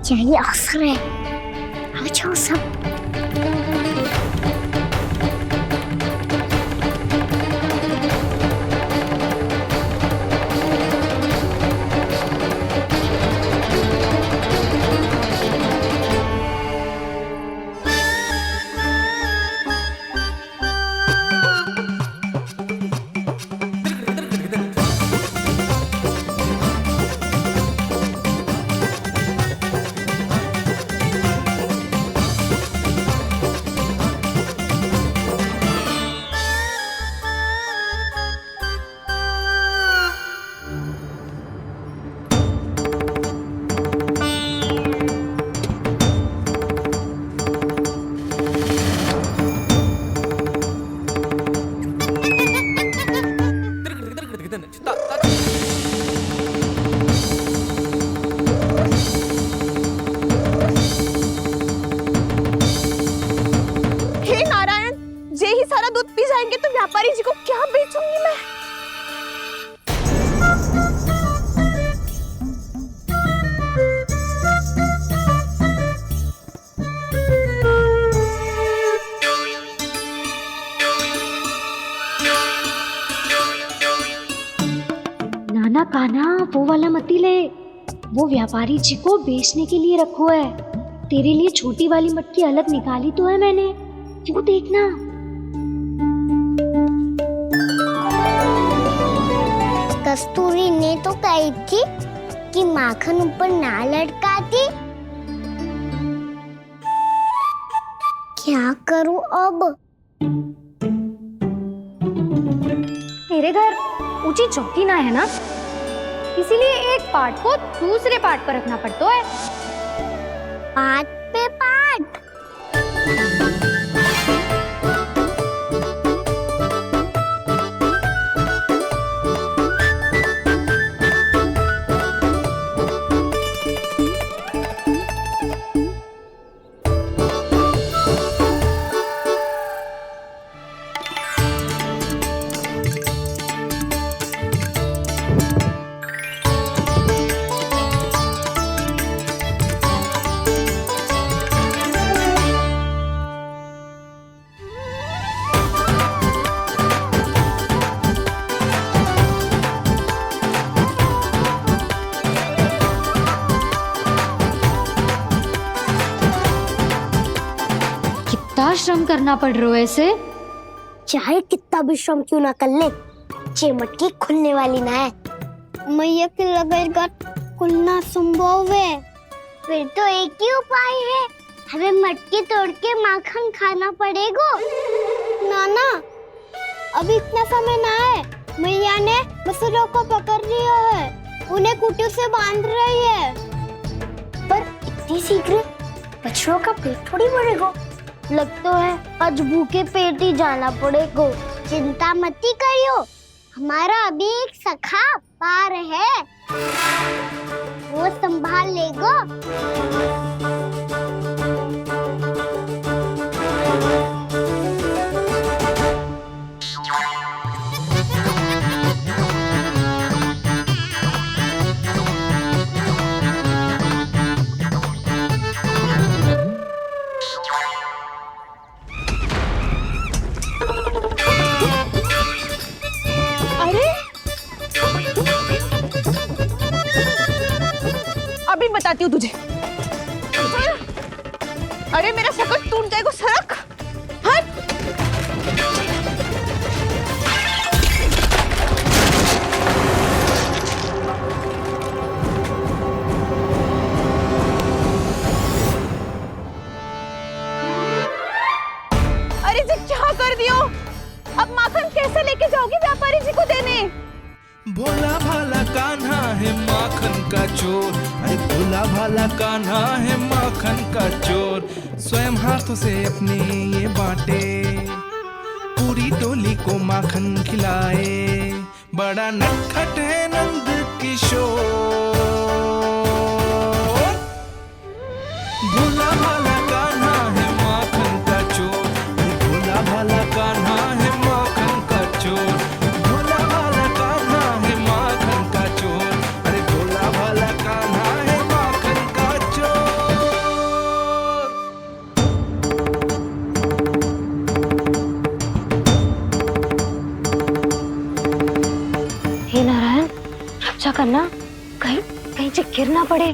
यही अवसर है, आ जाओ सब। तो व्यापारी जी को क्या बेचूंगी मैं? नाना कान्हा, वो वाला मती ले, वो व्यापारी जी को बेचने के लिए रखो है। तेरे लिए छोटी वाली मटकी अलग निकाली तो है मैंने, वो देखना। कस्तूरी ने तो कही थी कि माखन ऊपर ना लटकाती। क्या करूं अब? मेरे घर ऊंची चौकी ना है ना, इसीलिए एक पार्ट को दूसरे पार्ट पर रखना पड़ता है। पार्ट पे पार्ट। कितना श्रम करना पड़ रहा है ऐसे। चाहे कितना भी श्रम क्यों ना कर ले, ये मटकी खुलने वाली ना है। मैया के लगेगा खुलना संभव है। फिर तो एक ही उपाय है, हमें मटकी तोड़ के माखन खाना पड़ेगा। नाना, अभी इतना समय ना है। मैया ने बछड़ों को पकड़ लिया है, उन्हें कुटियों से बांध रही है। पर इतनी शीघ्र बछड़ों का पेट थोड़ी भरेगा। लगता है आज भूखे पेट ही जाना पड़ेगा। चिंता मत करियो, हमारा अभी एक सखा पार है, वो संभाल लेगा। अभी बताती हूँ तुझे। अरे मेरा सकट टूट जाएगा, सरक हट। अरे जी क्या कर दियो? अब माखन कैसे लेके जाओगी व्यापारी जी को देने? भोला भाला कान्हा है माखन का चोर, अरे भोला भाला कान्हा है माखन का चोर। स्वयं हाथों से अपने ये बांटे, पूरी टोली को माखन खिलाए। बड़ा नटखट है नंद किशोर। भोला भाला कान्हा है माखन का चोर, भोला भाला कान्हा है माखन का चोर। कहीं कहीं से गिर ना पड़े।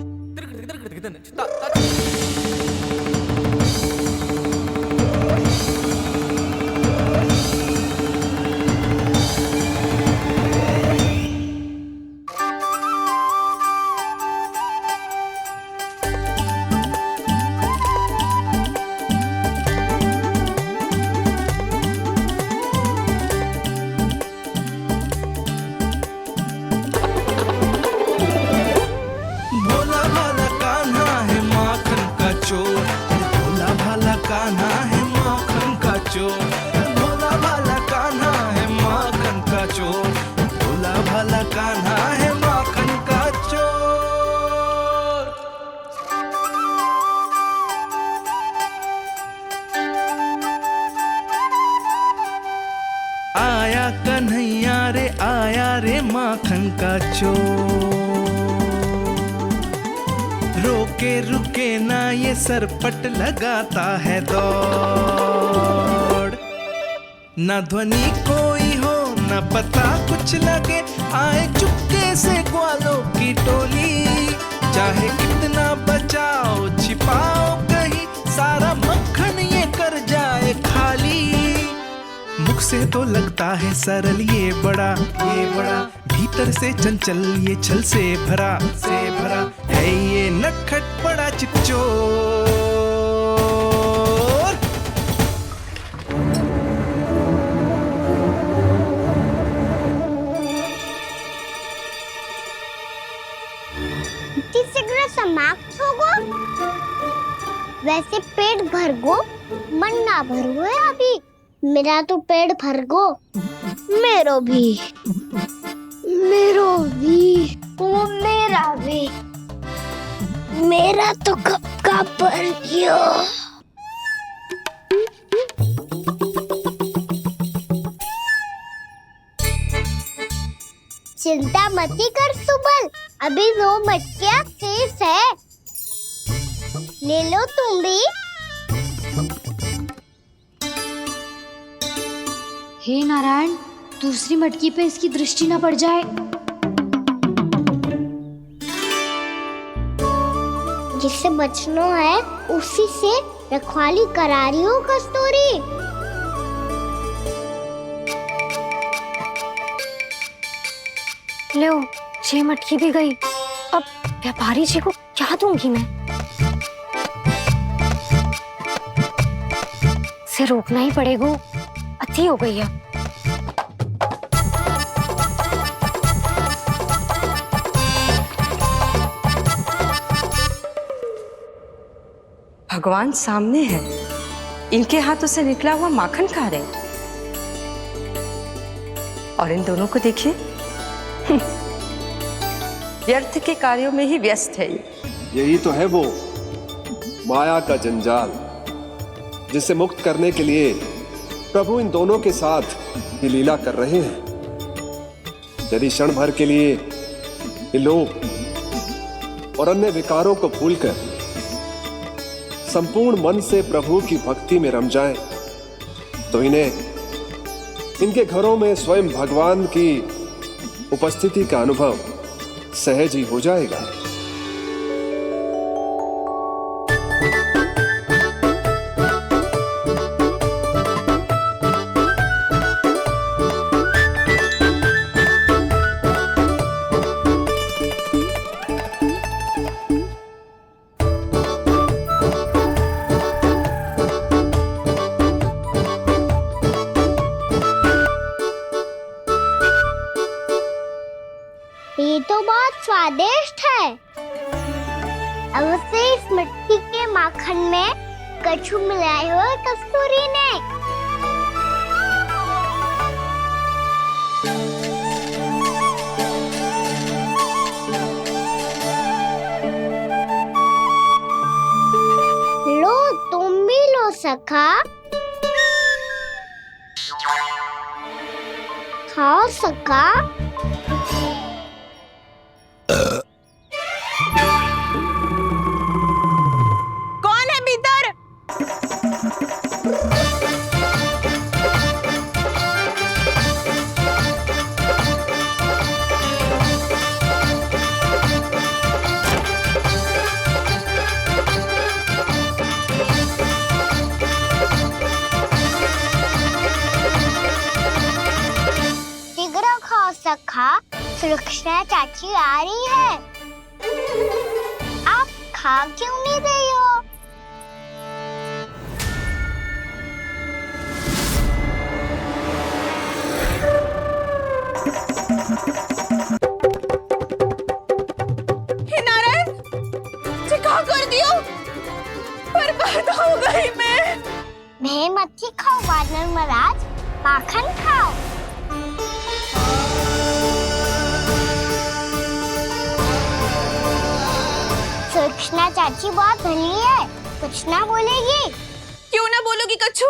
भोला भाला कान्हा है माखन का चोर, भोला भाला कान्हा है माखन का चोर, भोला भाला कान्हा है माखन का चोर, भोला भाला कान्हा है माखन का चोर। आया कन्हैया रे आया रे माखन का चोर, रोके रुके ना ये सरपट लगाता है दौड़, ना ध्वनि कोई हो ना पता कुछ लगे, आए चुपके से ग्वालों की टोली, चाहे कितना बचाओ छिपाओ कहीं, सारा मक्खन ये कर जाए खाली। मुख से तो लगता है सरल ये बड़ा भीतर से चंचल ये छल से भरा है ये नटखट बड़ा चिच्चोर। तीसरा समाप्त होगो, वैसे पेट भर गो मन ना भरो है अभी। मेरा तो पेट भर गो, मेरो भी ओ मेरा भी, मेरा तो कब का भर गयो। चिंता मती कर सुबल, अभी 2 मटकियाँ शेष है, ले लो तुम भी। हे नारायण, दूसरी मटकी पे इसकी दृष्टि न पड़ जाए। जिससे बचना है उसी से रखवाली करा रही हो कस्तूरी। लो, 6 मटकी भी गई। अब व्यापारी जी को क्या दूंगी मैं? इसे रोकना ही पड़ेगा, अति हो गई है। भगवान सामने है, इनके हाथों से निकला हुआ माखन खा रहे, और इन दोनों को देखिए व्यर्थ के कार्यों में ही व्यस्त है। यही तो है वो माया का जंजाल, जिसे मुक्त करने के लिए प्रभु इन दोनों के साथ ये लीला कर रहे हैं। यदि क्षण भर के लिए ये लोग और अन्य विकारों को भूलकर संपूर्ण मन से प्रभु की भक्ति में रम जाएं, तो इनके घरों में स्वयं भगवान की उपस्थिति का अनुभव सहज ही हो जाएगा। ये तो बहुत स्वादिष्ट है। अवश्य इस मिट्टी के माखन में कछु मिलाए हो कस्तूरी ने। लो, तुम भी लो सखा, खाओ सखा। कौन है भीतर? सुलक्षणा चाची आ रही है। आप खा क्यों नहीं रही हो? हे नारायण, जी क्या कर दियो? बर्बाद हो गई मैं मच्छी खाओ वानर महाराज, माखन खाओ। सुलक्षणा चाची बहुत भली है, कुछ ना बोलेगी। क्यों ना बोलोगी कच्छू?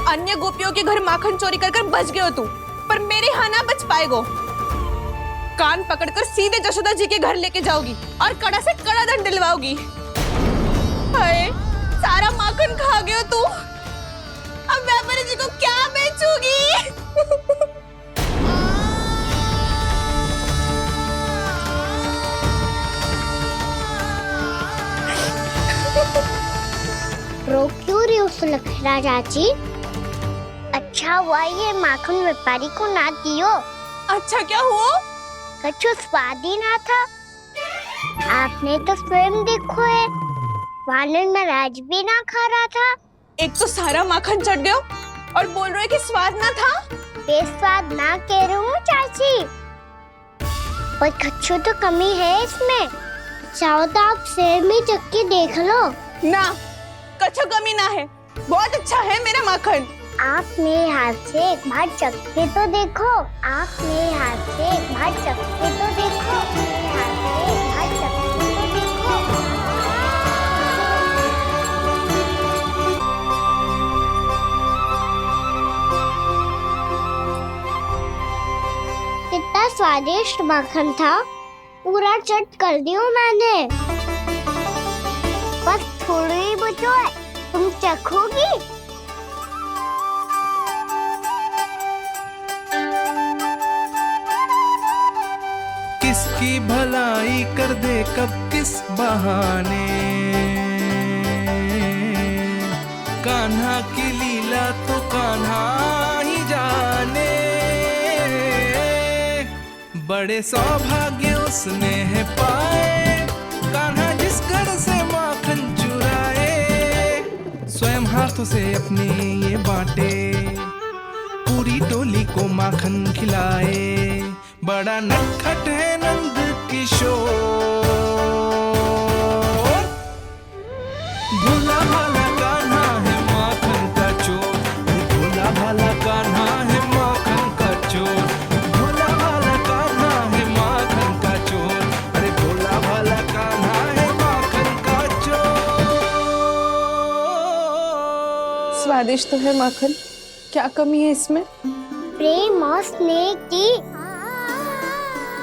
अन्य गोपियों के घर माखन चोरी कर बच गए हो तू, पर मेरे यहाँ ना बच पाएगो। कान पकड़कर सीधे जशोदा जी के घर लेके जाओगी और कड़ा से कड़ा दंड दिलवाओगी। हाय, सारा माखन खा गए हो तू। अब व्यापारी जी को क्या बेचूगी? रो क्यों रही हो सुलक्षणा चाची? अच्छा हुआ ये माखन व्यापारी को ना दियो। अच्छा क्या हुआ? कछु स्वाद ही ना था। आपने तो स्वयं देखो है, वानर महाराज भी ना खा रहा था। एक तो सारा माखन चढ़ गया और बोल रहे कि स्वाद ना था। बेस्वाद ना कह रही हूँ चाची, पर कछु तो कमी है इसमें। चाहो तो आप सेब में चख के देख लो। ना, कछु कमी ना है, बहुत अच्छा है मेरा माखन। आप मेरे हाथ से एक बार चख के तो देखो। आप मेरे हाथ से एक बार चख के तो देखो। मेरे हाथ से एक बार चख के तो देखो। कितना स्वादिष्ट माखन था, पूरा चट कर दिया मैंने। बस थोड़ी ही बचो है, तुम चखोगी? किसकी भलाई कर दे कब किस बहाने, कान्हा की लीला तो कान्हा ही जाने। बड़े सौभाग्य उसने है पाए, कान्हा जिस घर से माखन चुराए। स्वयं हाथों से अपने ये बांटे, पूरी टोली को माखन खिलाए। बड़ा नटखट है नंद किशोर, भोला भाला कान्हा है माखन का चोर। भोला भाला कान्हा है माखन का चोर। भोला भाला कान्हा है माखन का चोर। अरे भोला भाला कान्हा है माखन का चोर। स्वादिष्ट तो है माखन, क्या कमी है इसमें? प्रेम और स्नेह की,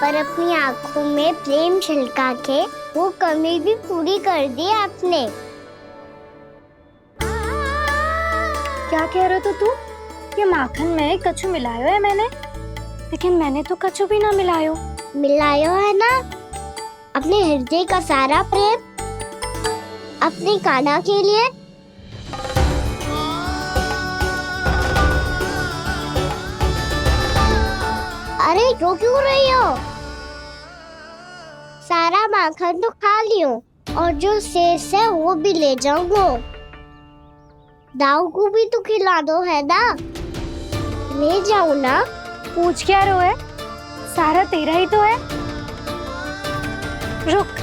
पर अपनी आंखों में प्रेम छिलका के वो कमी भी पूरी कर दी आपने। क्या कह रहे हो तू? ये माखन में कछु मिलायो है मैंने, लेकिन मैंने तो कछु भी ना मिलायो। मिलायो है ना अपने हृदय का सारा प्रेम अपनी कान्हा के लिए। अरे रो क्यों रही हो? सारा माखन तो खा लियो और जो शेष है वो भी ले जाऊंगा। दाऊ को भी तो खिला दो है ना, ले जाओ ना। पूछ क्या रहो है, सारा तेरा ही तो है। रुक,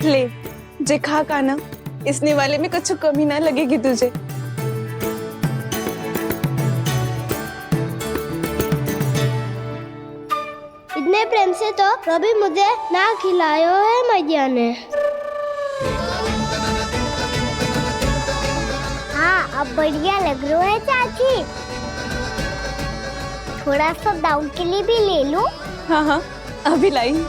ले जे खा कान्हा, इसने वाले में कुछ कमी ना लगेगी तुझे। इतने प्रेम से तो कभी मुझे ना खिलायो है मैया ने। हाँ, अब बढ़िया लग रहा है चाची। थोड़ा सा दाऊ के लिए भी ले लूं? हाँ हाँ, अभी लाई।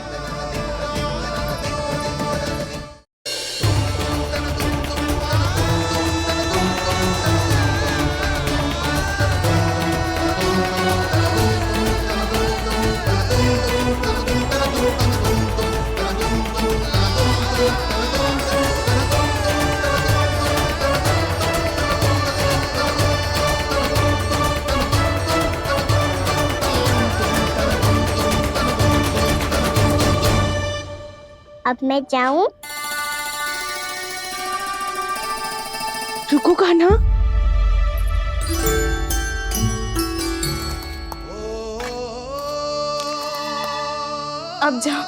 अब मैं जाऊं? रुको कान्हा, अब जा।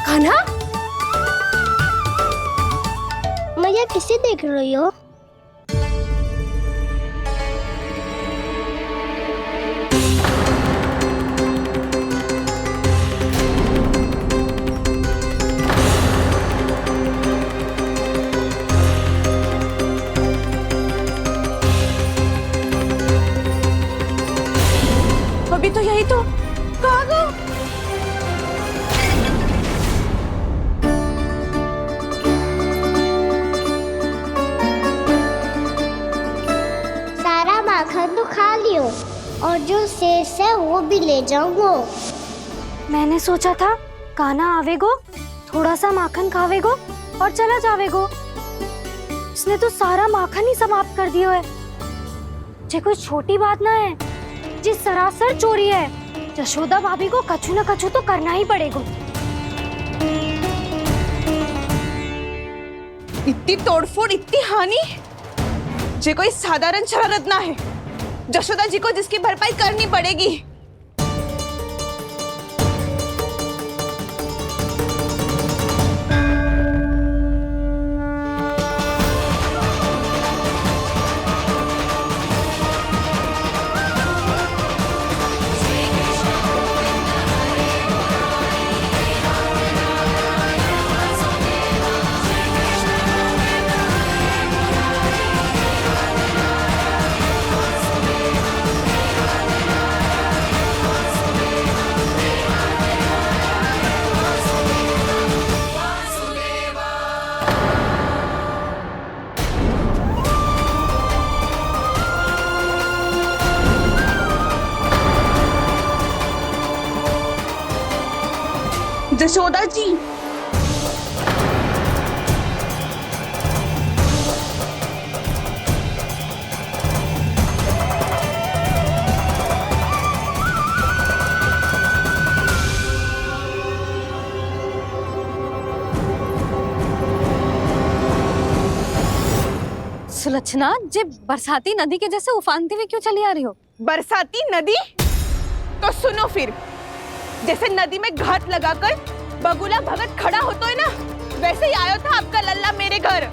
कान्हा, मैया किसे देख रही हो? अभी तो यही तो। कहाँ गो? सारा माखन तो खा लियो और जो शेष है वो भी ले जाऊंगा। मैंने सोचा था कान्हा आवेगो, थोड़ा सा माखन खावेगो और चला जावेगो। इसने तो सारा माखन ही समाप्त कर दियो है। ये कोई छोटी बात ना है, जी सरासर चोरी है। यशोदा भाभी को कछु न कछु तो करना ही पड़ेगा। इतनी तोड़फोड़, इतनी हानि, ये कोई साधारण शरारत ना है। यशोदा जी को जिसकी भरपाई करनी पड़ेगी। यशोदा जी, सुलक्षणा, जे बरसाती नदी के जैसे उफानते हुए क्यों चली आ रही हो? बरसाती नदी? तो सुनो फिर, जैसे नदी में घाट लगाकर बगुला भगत खड़ा होता है ना, वैसे ही आया था आपका लल्ला मेरे घर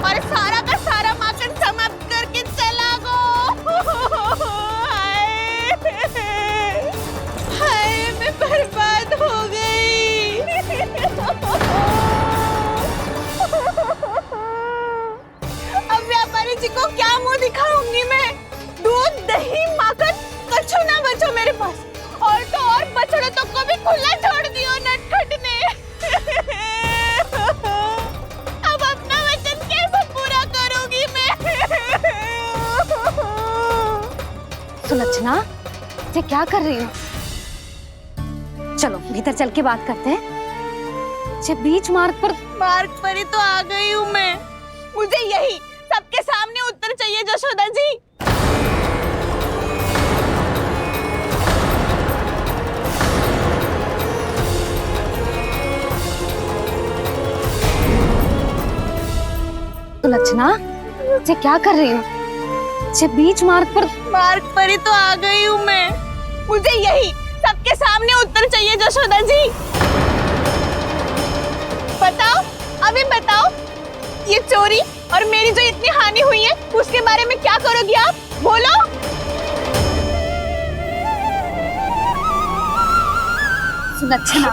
और सारा का सारा माखन समाप्त करके चला गो। हाय, मैं बर्बाद हो गई। अब व्यापारी जी को क्या मुंह दिखाऊंगी मैं? दूध, दही, माखन कछु ना बचो मेरे पास। और तो और बछड़े तो कभी खुला छोड़ दियो नटखट ने। अब अपना वचन कैसे पूरा करूंगी मैं? सुलक्षणा, ये क्या कर रही हो? चलो भीतर चल के बात करते हैं। ये बीच मार्ग पर ही तो आ गई हूँ मैं। मुझे यही सबके सामने उत्तर चाहिए यशोदा जी। सुलक्षणा, ये क्या कर रही हो? ये बीच मार्ग पर ही तो आ गई हूँ मैं। मुझे यही सबके सामने उत्तर चाहिए यशोदा जी। बताओ, अभी बताओ, ये चोरी और मेरी जो इतनी हानि हुई है उसके बारे में क्या करोगी आप? बोलो। सुलक्षणा,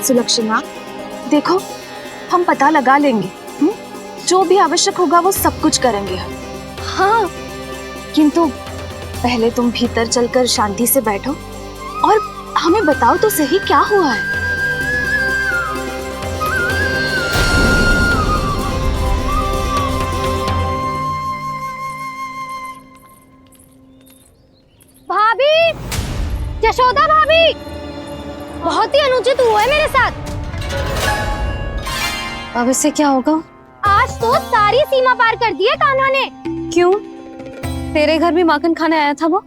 सुलक्षणा, देखो हम पता लगा लेंगे, जो भी आवश्यक होगा वो सब कुछ करेंगे हम। हाँ, किंतु पहले तुम भीतर चलकर शांति से बैठो और हमें बताओ तो सही क्या हुआ है। भाभी, यशोदा भाभी, बहुत ही अनुचित हुआ है मेरे साथ। अब इससे क्या होगा? आज तो सारी सीमा पार कर दी है कान्हा ने। क्यों? तेरे घर भी माखन खाने आया था वो?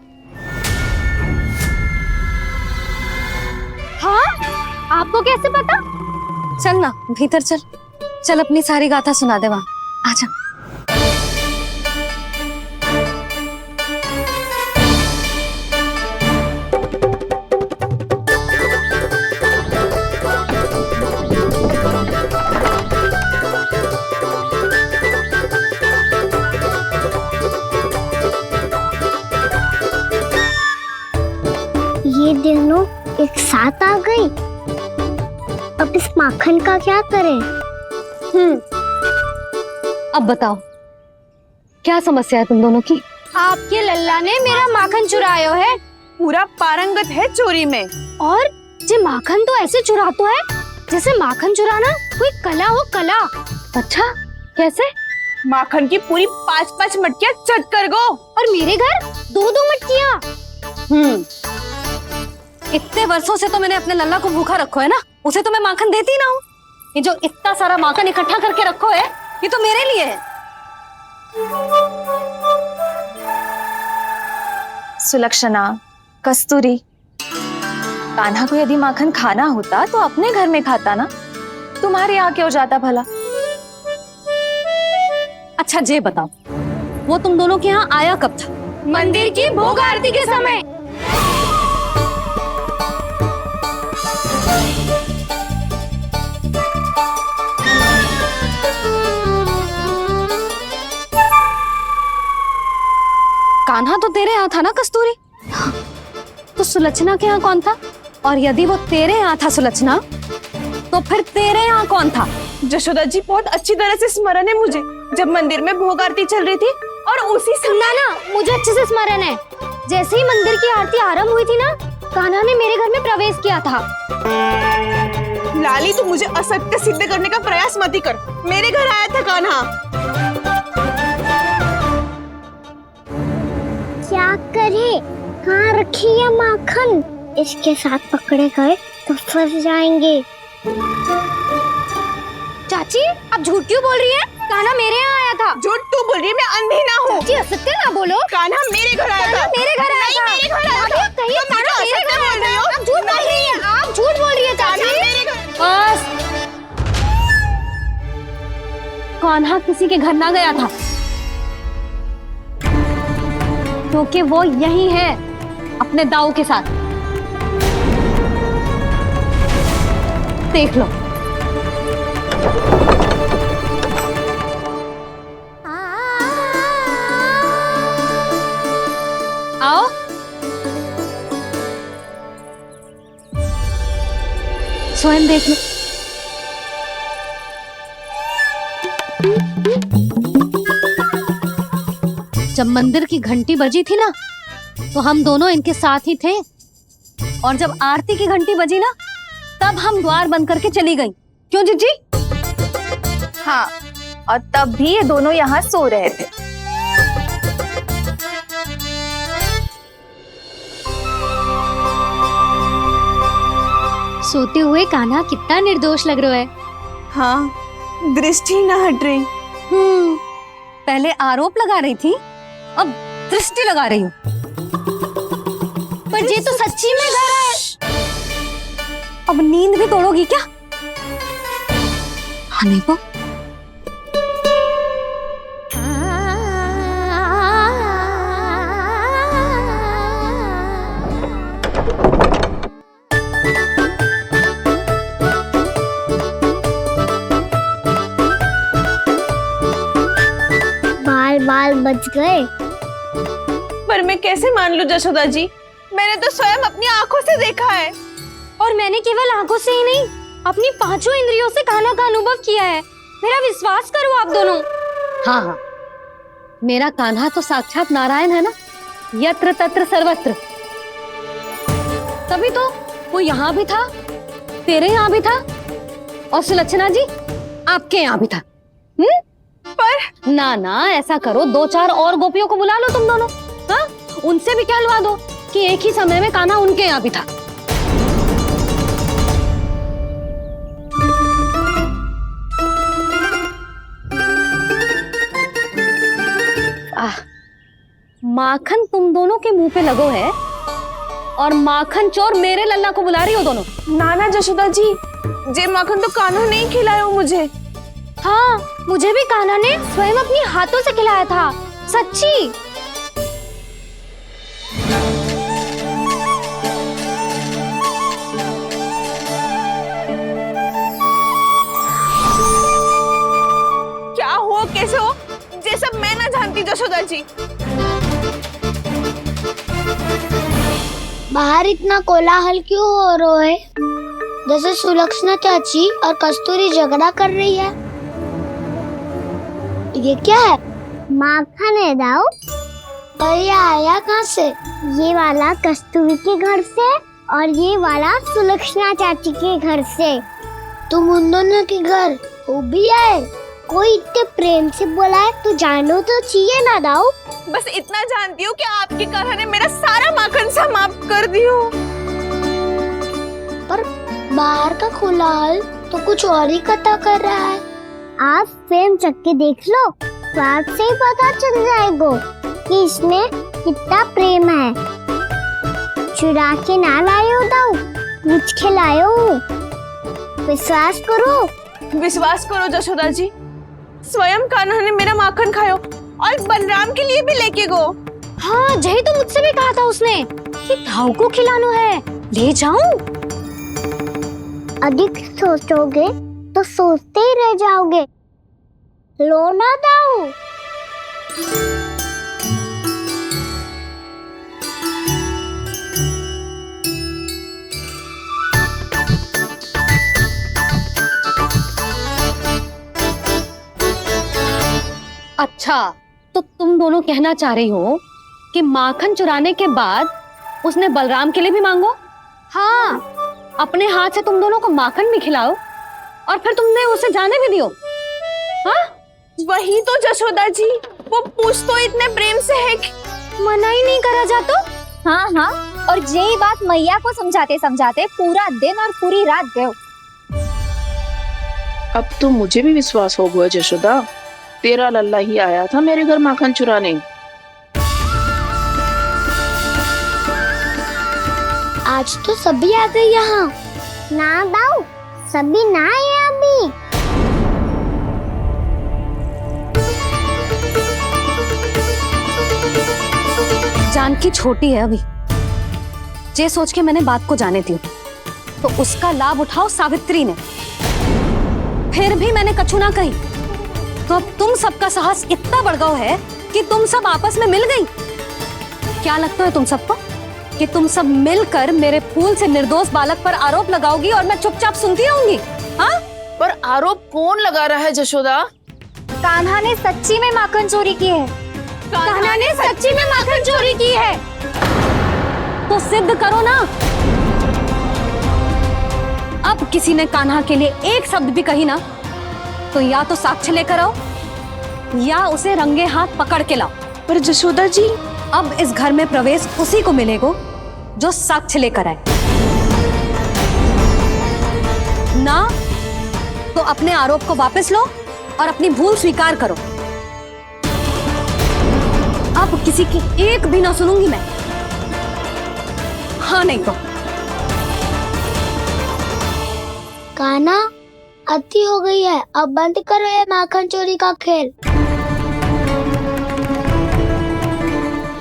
हाँ, आपको कैसे पता? चल ना भीतर चल, चल अपनी सारी गाथा सुना दे वहां। आजा। ये दोनों एक साथ आ गई। अब इस माखन का क्या करें? अब बताओ क्या समस्या है तुम दोनों की? आपके लल्ला ने मेरा माखन चुरायो है पूरा पारंगत है चोरी में। और जे माखन तो ऐसे चुरातो है जैसे माखन चुराना कोई कला हो, कला। अच्छा, कैसे? माखन की पूरी 5-5 मटकियां चट कर गो। और मेरे घर 2-2 मटकियां। इतने वर्षों से तो मैंने अपने लल्ला को भूखा रखो है ना, उसे तो मैं माखन देती ना हूँ। ये जो इतना सारा माखन इकट्ठा करके रखो है, ये तो मेरे लिए है। सुलक्षणा, कस्तूरी, कान्हा को यदि माखन खाना होता तो अपने घर में खाता ना, तुम्हारे यहाँ क्यों जाता भला? अच्छा ये बताओ, वो तुम दोनों के यहाँ आया कब था? मंदिर की भोग आरती के समय। कान्हा तो तेरे यहाँ था ना कस्तूरी? तो सुलक्षणा के यहाँ कौन था? और यदि वो तेरे यहाँ था सुलक्षणा, तो फिर तेरे यहाँ कौन था? यशोदा जी बहुत अच्छी तरह से स्मरण है मुझे, जब मंदिर में भोग आरती चल रही थी और उसी समय ना, मुझे अच्छे से स्मरण है। जैसे ही मंदिर की आरती आरंभ हुई थी ना, कान्हा ने मेरे घर में प्रवेश किया था। लाली, तू मुझे असत्य सिद्ध करने का प्रयास मत ही कर। मेरे घर आया था कान्हा। क्या करे? कहाँ रखी है माखन? इसके साथ पकड़े गए तो फंस जाएंगे। चाची, आप झूठ क्यों बोल रही है? कान्हा मेरे यहाँ आया था। झूठ तू बोल रही है, मैं अंधी ना हूँ। चाची, असत्य ना बोलो। कान्हा मेरे घर आया था। मेरे घर आया था। मेरे घर आया था। कहिए कान्हा मेरे घर आया था। आप झूठ बोल रही है। आप झूठ बोल रही है चाची। बस, कान्हा किसी के घर ना गया था, क्योंकि वो यही है अपने दाऊ के साथ। देख लो। आओ। स्वयं देख लो। जब मंदिर की घंटी बजी थी ना, तो हम दोनों इनके साथ ही थे, और जब आरती की घंटी बजी ना, तब हम द्वार बंद करके चली गई। क्यों जीजी? हाँ, और तब भी ये दोनों यहाँ सो रहे थे। सोते हुए कान्हा कितना निर्दोष लग रहा है। हाँ, दृष्टि ना हट रही। पहले आरोप लगा रही थी, अब दृष्टि लगा रही हूँ। पर ये तो सच्ची में घर है। अब नींद भी तोड़ोगी क्या? हनी को बाल बच गए। पर मैं कैसे मान लूं यशोदा जी? मैंने तो स्वयं अपनी आंखों से देखा है। और मैंने केवल आंखों से ही नहीं, अपनी 5 इंद्रियों से कान्हा का अनुभव किया है। मेरा विश्वास करो आप दोनों। हाँ हाँ, मेरा कान्हा तो साक्षात नारायण है ना, यत्र तत्र सर्वत्र। तभी तो वो यहाँ भी था, तेरे यहाँ भी था, और सुलक्षणा जी आपके यहाँ भी था। पर ना ऐसा करो, 2-4 और गोपियों को बुला लो तुम दोनों, हाँ? उनसे भी कहलवा दो कि एक ही समय में कान्हा उनके यहाँ भी था। माखन तुम दोनों के मुंह पे लगो है, और माखन चोर मेरे लल्ला को बुला रही हो दोनों। नाना जशोदा जी, जे माखन तो कान्हा ने ही खिलाया मुझे। हाँ, मुझे भी कान्हा ने स्वयं अपनी हाथों से खिलाया था, सच्ची। क्या हो, कैसे हो, ये सब मैं ना जानती जशोदा जी। बाहर इतना कोलाहल क्यों हो रहा है? जैसे सुलक्षणा चाची और कस्तूरी झगड़ा कर रही है। ये क्या है? माखन है दाऊ। और ये आया कहाँ से? ये वाला कस्तूरी के घर से और ये वाला सुलक्षणा चाची के घर से। तुम उन दोनों के घर वो भी आए? कोई इतने प्रेम से बोला है तो जानो तो चाहिए ना दाऊ। बस इतना जानती हूँ कि आपके कान्हा ने मेरा सारा माखन समाप्त कर दियो। पर बाहर का कोलाहल तो कुछ और ही कथा कर रहा है। आप प्रेम चख के देख लो, तो आपसे ही पता चल जाएगा कि इसमें कितना प्रेम है। चुरा के ना लाए हो दाऊ, पूछ के लाए हो। विश्वास करो जशोदा जी, स्वयं कान्हा ने मेरा माखन खायो और बलराम के लिए भी लेके गो। हाँ, यही तो मुझसे भी कहा था उसने कि दाऊ को खिलाना है, ले जाऊं। अधिक सोचोगे तो सोचते ही रह जाओगे। लो ना दाऊ। अच्छा, तो तुम दोनों कहना चाह रही हो कि माखन चुराने के बाद उसने बलराम के लिए भी मांगो? हाँ, अपने हाथ से तुम दोनों को माखन भी खिलाओ और फिर तुमने उसे जाने भी दियो। हाँ? वही तो जशोदा जी, वो पूछ तो इतने प्रेम से है कि मना ही नहीं करा जाता। हाँ, और यही बात मैया को समझाते समझाते पूरा दिन और पूरी रात गए। अब तो मुझे भी विश्वास हो गया जशोदा, तेरा लल्ला ही आया था मेरे घर माखन चुराने। आज तो सभी आ गए यहाँ। ना दाऊ, सभी ना आए अभी। जानकी छोटी है अभी, ये सोच के मैंने बात को जाने दी, तो उसका लाभ उठाओ सावित्री ने। फिर भी मैंने कछु ना कही, तो अब तुम सबका साहस इतना बढ़ गया है कि तुम सब आपस में मिल गई। क्या लगता है तुम सबको कि तुम सब मिलकर मेरे फूल से निर्दोष बालक पर आरोप लगाओगी और मैं चुपचाप सुनती रहूंगी? हाँ? पर आरोप कौन लगा रहा है जशोदा? कान्हा ने सच्ची में माखन चोरी की है। कान्हा ने सच्ची में माखन चोरी की है। तो सिद्ध करो ना। अब किसी ने कान्हा के लिए एक शब्द भी कही ना, तो या तो साक्ष्य लेकर आओ या उसे रंगे हाथ पकड़ के लाओ। पर जशोदा जी, अब इस घर में प्रवेश उसी को मिलेगा जो साक्ष्य लेकर आए। ना तो अपने आरोप को वापस लो और अपनी भूल स्वीकार करो। अब किसी की एक भी ना सुनूंगी मैं। हाँ नहीं तो। कान्हा, अति हो गई है, अब बंद करो ये माखन चोरी का खेल।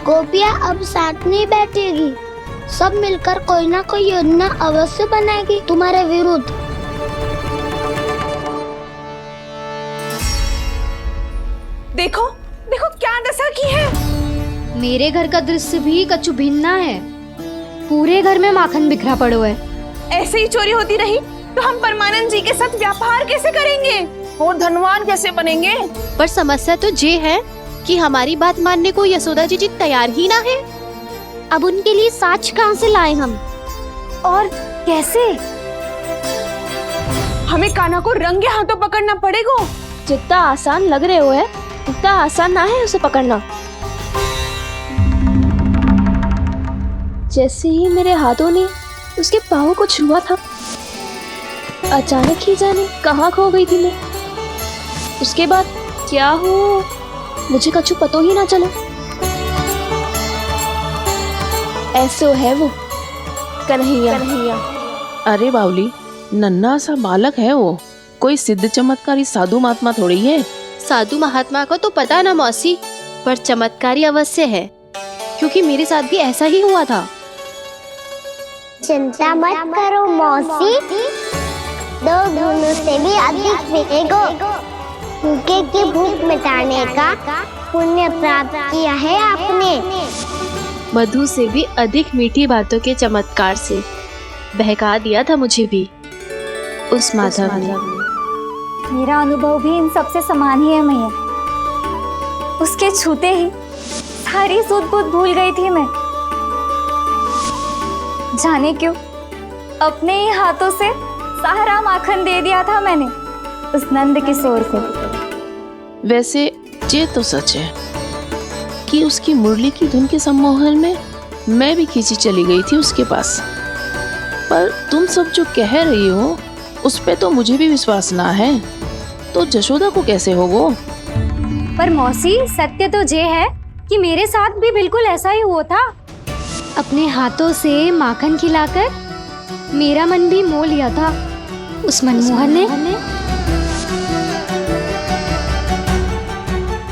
गोपियाँ अब साथ नहीं बैठेगी, सब मिलकर कोई ना कोई योजना अवश्य बनाएगी तुम्हारे विरुद्ध। देखो देखो क्या दशा की है। मेरे घर का दृश्य भी कछु भिन्न है। पूरे घर में माखन बिखरा पड़ो है। ऐसे ही चोरी होती रही तो हम परमानंद जी के साथ व्यापार कैसे करेंगे और धनवान कैसे बनेंगे? पर समस्या तो ये है कि हमारी बात मानने को यशोदा जी तैयार ही ना है। अब उनके लिए साक्ष्य कहाँ से लाएं हम? और कैसे? हमें कान्हा को रंगे हाथों पकड़ना पड़ेगा। जितना आसान लग रहे हो है उतना आसान ना है उसे पकड़ना। जैसे ही मेरे हाथों ने उसके पाँव को छुआ था, अचानक ही जाने कहाँ खो गई थी मैं। उसके बाद क्या हो मुझे कछु पता ही ना चला। ऐसो है वो कन्हैया। अरे बावली, नन्हा सा बालक है वो, कोई सिद्ध चमत्कारी साधु महात्मा थोड़ी है। साधु महात्मा को तो पता ना मौसी, पर चमत्कारी अवश्य है, क्योंकि मेरे साथ भी ऐसा ही हुआ था। चिंता मत करो मौसी, 2 गुणों से भी अधिक मिलेगा। भूखे की भूख मिटाने का पुण्य प्राप्त किया है आपने। मधु से भी अधिक मीठी बातों के चमत्कार से बहका दिया था मुझे भी उस माधव ने। मेरा अनुभव भी इन सबसे समान ही है मैया। उसके छूते ही सारी सूध बूध भूल गई थी मैं। जाने क्यों अपने ही हाथों से सारा माखन दे दिया था मैंने उस नंद किशोर को। वैसे ये तो सच है कि उसकी मुरली की धुन के सम्मोहन में मैं भी खींची चली गई थी उसके पास। पर तुम सब जो कह रही हो उस पे तो मुझे भी विश्वास ना है, तो जशोदा को कैसे होगा? पर मौसी सत्य तो ये है कि मेरे साथ भी बिल्कुल ऐसा ही हुआ था। अपने हाथों से माखन खिलाकर मेरा मन भी मोह लिया था उस मनमोहन ने।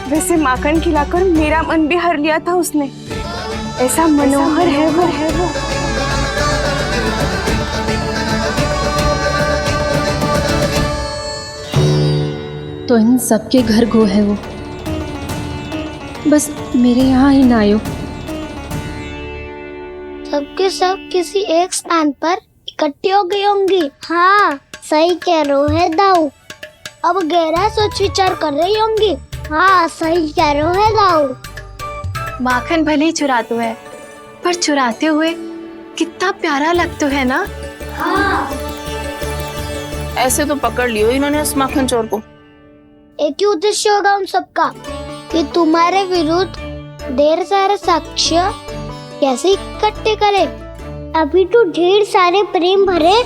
वैसे माखन खिलाकर मेरा मन भी हर लिया था उसने। ऐसा मनोहर है वो। तो इन सबके घर गो है वो, बस मेरे यहाँ ही ना आयो। सबके सब किसी एक स्थान पर इकट्ठी हो गई होंगी। हाँ सही कह रहे है दाऊ। अब गहरा सोच विचार कर रही होंगी। हाँ सही कह रहे है दाऊ। माखन भले ही चुराते है, पर चुराते हुए कितना प्यारा लगता है ना। हाँ। ऐसे तो पकड़ लियो इन्होंने उस माखन चोर को। एक ही उद्देश्य होगा उन सबका कि तुम्हारे विरुद्ध ढेर सारे साक्ष्य कैसे इकट्ठे करे। अभी तो ढेर सारे प्रेम भरे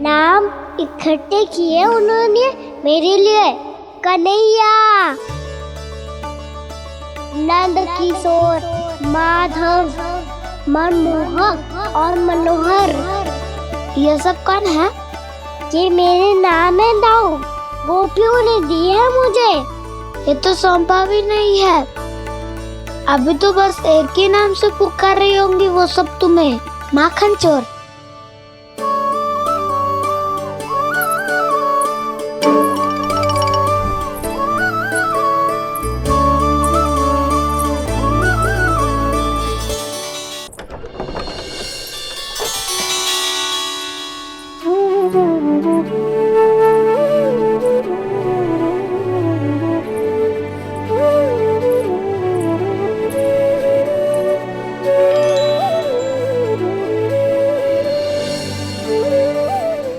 नाम इकट्ठे किए उन्होंने मेरे लिए। कन्हैया, नंद किशोर, माधव, मनमोहक और मनोहर, ये सब कौन है? ये मेरे नाम है दाऊ। गोपियों ने दी है मुझे, ये तो सौंपा भी नहीं है। अभी तो बस एक ही नाम से पुकार रही होंगी वो सब तुम्हें, माखन चोर।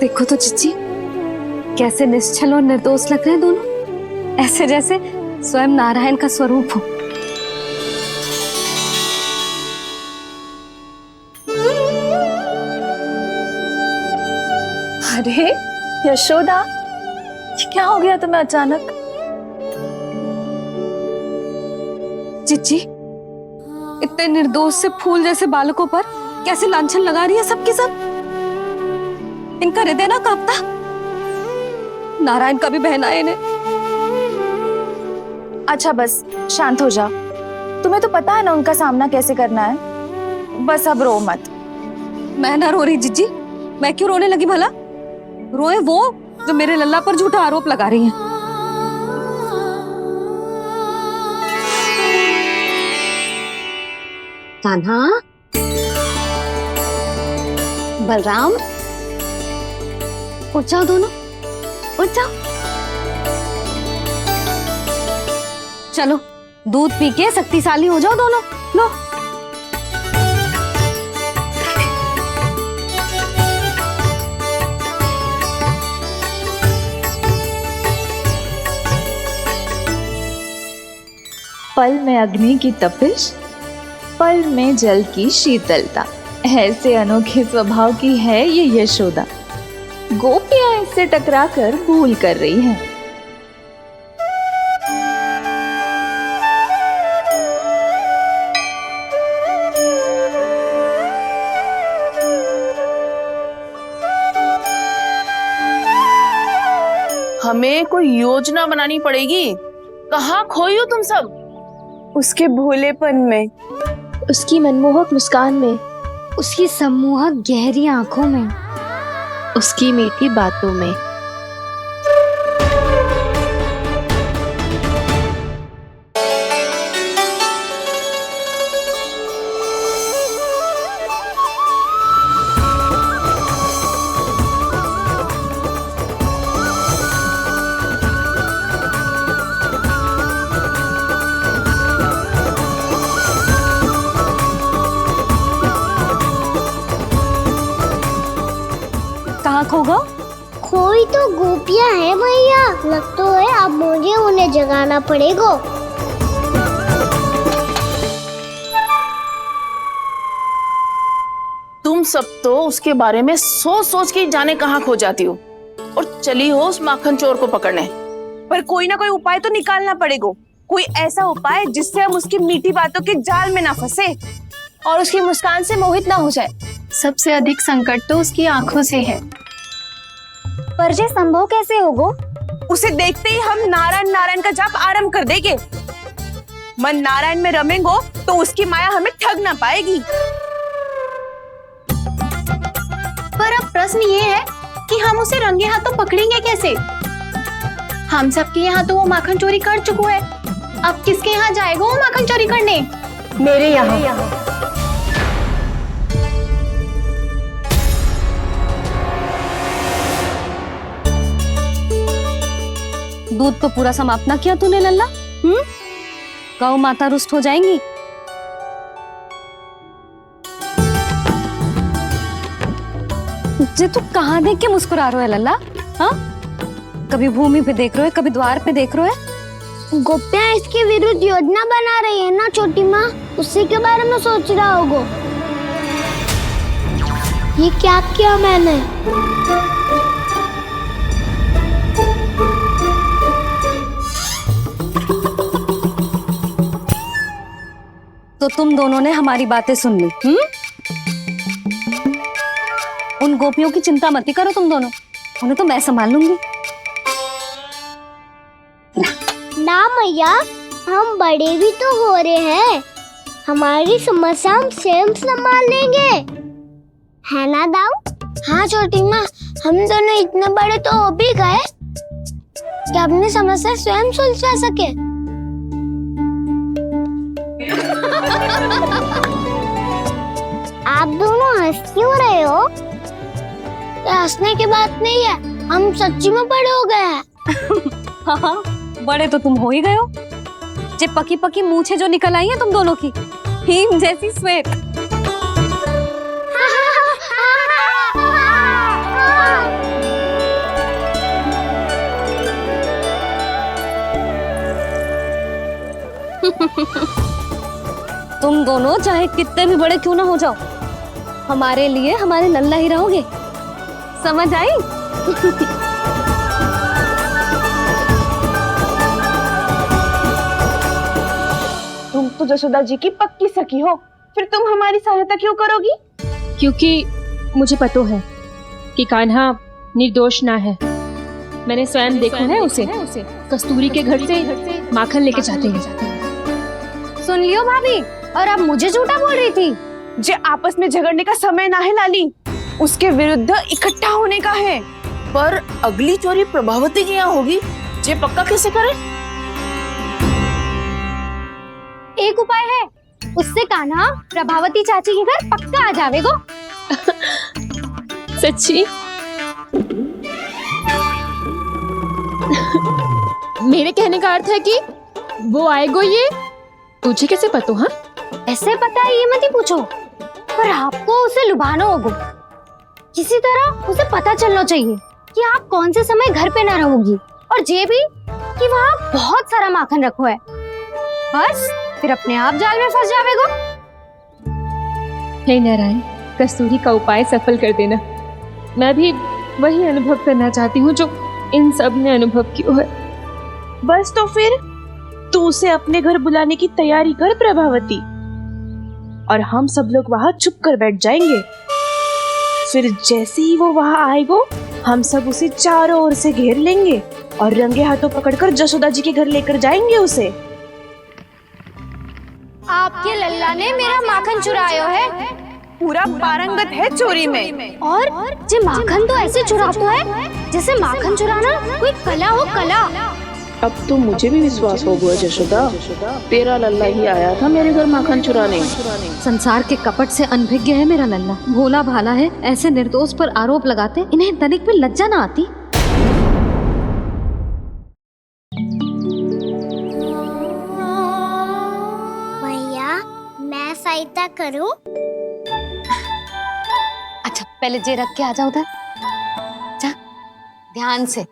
देखो तो चिच्ची, कैसे निश्चल और निर्दोष लग रहे हैं दोनों, ऐसे जैसे स्वयं नारायण का स्वरूप हो। अरे यशोदा, ये क्या हो गया तुम्हें अचानक? चिच्ची, इतने निर्दोष से फूल जैसे बालकों पर कैसे लांछन लगा रही है सबकी सब। इनका हृदय ना कांपता? नारायण का भी बहना है इन्हें। अच्छा बस शांत हो जाओ, तुम्हें तो पता है ना उनका सामना कैसे करना है। बस अब रो मत। मैं ना रो रही जिज्जी, मैं क्यों रोने लगी भला? रोए वो जो मेरे लल्ला पर झूठा आरोप लगा रही हैं। कान्हा, बलराम, उठ जाओ दोनों, उठ जाओ। चलो दूध पी के शक्तिशाली हो जाओ दोनों। लो पल में अग्नि की तपिश, पल में जल की शीतलता, ऐसे अनोखे स्वभाव की है ये यशोदा। गोपियां इससे टकराकर भूल कर रही हैं। हमें कोई योजना बनानी पड़ेगी। कहाँ खोई हो तुम सब? उसके भोलेपन में, उसकी मनमोहक मुस्कान में, उसकी सम्मोहक गहरी आंखों में, उसकी मीठी बातों में। कहाँ खो गो? कोई तो गोपियां है भैया, लगता है अब मुझे उन्हें जगाना पड़ेगा। तुम सब तो उसके बारे में सोच सोच के जाने कहाँ खो जाती हो और चली हो उस माखन चोर को पकड़ने। पर कोई ना कोई उपाय तो निकालना पड़ेगा, कोई ऐसा उपाय जिससे हम उसकी मीठी बातों के जाल में ना फंसे और उसकी मुस्कान से मोहित ना हो जाए। सबसे अधिक संकट तो उसकी आंखों से है। पर ये संभव कैसे होगा? उसे देखते ही हम नारायण नारायण का जाप आरंभ कर देंगे। मन नारायण में रमेंगो तो उसकी माया हमें ठग ना पाएगी। पर अब प्रश्न ये है कि हम उसे रंगे हाथों पकड़ेंगे कैसे? हम सबके यहाँ तो वो माखन चोरी कर चुका है। अब किसके यहाँ जाएगा वो माखन चोरी करने? मेरे यहाँ। दूध तो पूरा समाप्त ना किया तूने लल्ला। गौ माता रुष्ट हो जाएंगी। जे तू कहाँ देख के मुस्कुरा रहे हो लल्ला? हाँ, कभी भूमि पे देख रहे हो, कभी द्वार पे देख रहे हो। गोपियां इसके विरुद्ध योजना बना रही है ना छोटी माँ, उसी के बारे में सोच रहा होगा। ये क्या किया मैंने? तो तुम दोनों ने हमारी बातें सुन ली। उन गोपियों की चिंता मत करो तुम दोनों, उन्हें तो मैं संभाल लूंगी। ना मैया, हम बड़े भी तो हो रहे हैं, हमारी समस्या हम स्वयं संभाल लेंगे, है ना दाऊ? हाँ छोटी माँ, हम दोनों इतने बड़े तो हो भी गए कि अपनी समस्या स्वयं सुलझा सके। आप दोनों हंस क्यों रहे हो? ये हंसने की बात नहीं है, हम सच्ची में बड़े हो गए हैं। हाँ, बड़े तो तुम हो ही गए हो। जे पकी पकी मूछें जो निकल आई हैं तुम दोनों की, हिम जैसी श्वेत। तुम दोनों चाहे कितने भी बड़े क्यों ना हो जाओ, हमारे लिए हमारे लल्ला ही रहोगे, समझ आई? तुम तो जशोदा जी की पक्की सखी हो, फिर तुम हमारी सहायता क्यों करोगी? क्योंकि मुझे पता है कि कान्हा निर्दोष ना है। मैंने स्वयं देखा है उसे कस्तूरी के घर से माखन लेके जाते हैं। सुन लियो भाभी, और अब मुझे झूठा बोल रही थी। जे आपस में झगड़ने का समय ना है लाली, उसके विरुद्ध इकट्ठा होने का है। पर अगली चोरी प्रभावती की यहाँ होगी, जे पक्का कैसे करे? एक उपाय है, उससे कान्हा प्रभावती चाची के घर पक्का आ जावेगो। सच्ची? मेरे कहने का अर्थ है कि वो आएगो, ये तुझे कैसे पता? हाँ, ऐसे पता है ये मत ही पूछो, पर आपको उसे लुभाना होगा। किसी तरह उसे पता चलना चाहिए कि आप कौन से समय घर पे ना रहोगी, और ये भी कि वहाँ बहुत सारा माखन रखो है। बस फिर अपने आप जाल में फंस जावेगो। हे नारायण, कस्तूरी का उपाय सफल कर देना। मैं भी वही अनुभव करना चाहती हूँ जो इन सब ने अनुभव किया है। बस तो फिर तू उसे अपने घर बुलाने की तैयारी कर प्रभावती, और हम सब लोग वहां चुप कर बैठ जाएंगे। फिर जैसे ही वो वहां आएगो, हम सब उसे चारों ओर से घेर लेंगे और रंगे हाथों पकड़कर जशोदा जी के घर लेकर जाएंगे उसे। आपके लल्ला ने मेरा माखन चुरायो है, पूरा पारंगत है चोरी में। और जे माखन तो ऐसे चुराता है जैसे माखन चुराना कोई कला हो, कला। अब तो मुझे भी विश्वास हो गया जशोदा, तेरा लल्ला ही आया था मेरे घर माखन चुराने। संसार के कपट से अनभिज्ञ है मेरा लल्ला, भोला भाला है। ऐसे निर्दोष पर आरोप लगाते इन्हें तनिक भी लज्जा ना आती। भैया मैं सहायता करूं? अच्छा पहले जे रख के आ जाओ उधर, जा ध्यान से।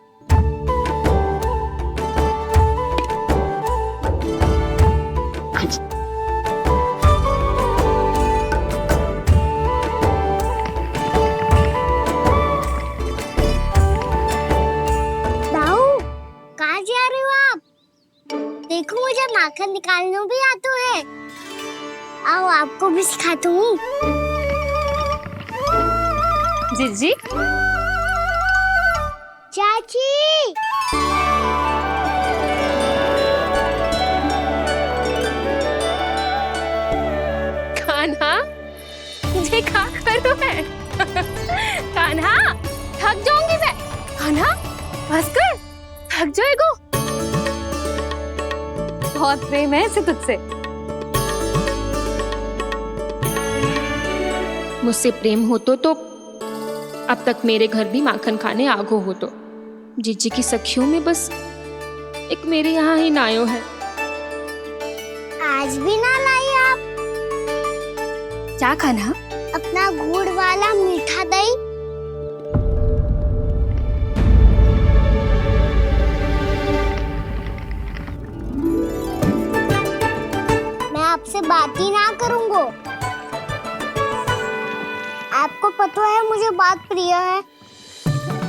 देखो मुझे माखन निकालना भी आता है। आओ आपको भी सिखाता हूँ। जीजी, चाची, कान्हा, ये क्या कर रहा है? कान्हा, थक जाऊंगी मैं। कान्हा, बस कर, थक जाएगो। बहुत प्रेम है इसे तुझसे। मुझसे प्रेम हो तो अब तक मेरे घर भी माखन खाने आगो हो तो। जीजी की सखियों में बस एक मेरे यहाँ ही नायो है। आज भी ना लाई आप? क्या खाना? अपना गुड़ वाला मीठा दही। मैं आपसे बात ही ना करूंगा। आपको पता है मुझे बात प्रिय है,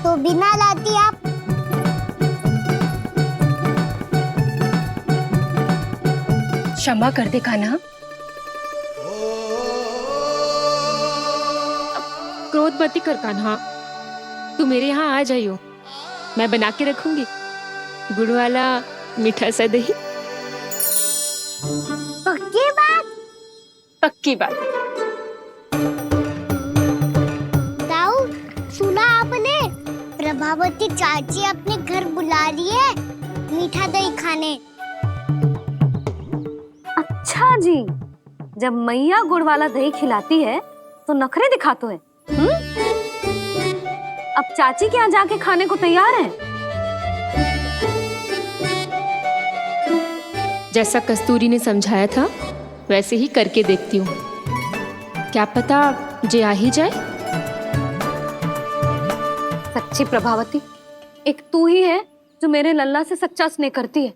तो बिना लाती आप। क्षमा कर दे कान्हा। क्रोध मत कर कान्हा, तू मेरे यहाँ आ जाइयो, मैं बना के रखूंगी गुड़ वाला मीठा सा दही। पक्की बात? पक्की बात। दाऊ, सुना आपने? प्रभावती चाची अपने घर बुला रही है मीठा दही खाने। अच्छा जी, जब मैया गुड़ वाला दही खिलाती है तो नखरे दिखाते हैं। अब चाची के यहाँ जाके खाने को तैयार है। जैसा कस्तूरी ने समझाया था वैसे ही करके देखती हूँ, क्या पता जे आ ही जाए। सच्ची प्रभावती, एक तू ही है जो मेरे लल्ला से सच्चा स्नेह करती है।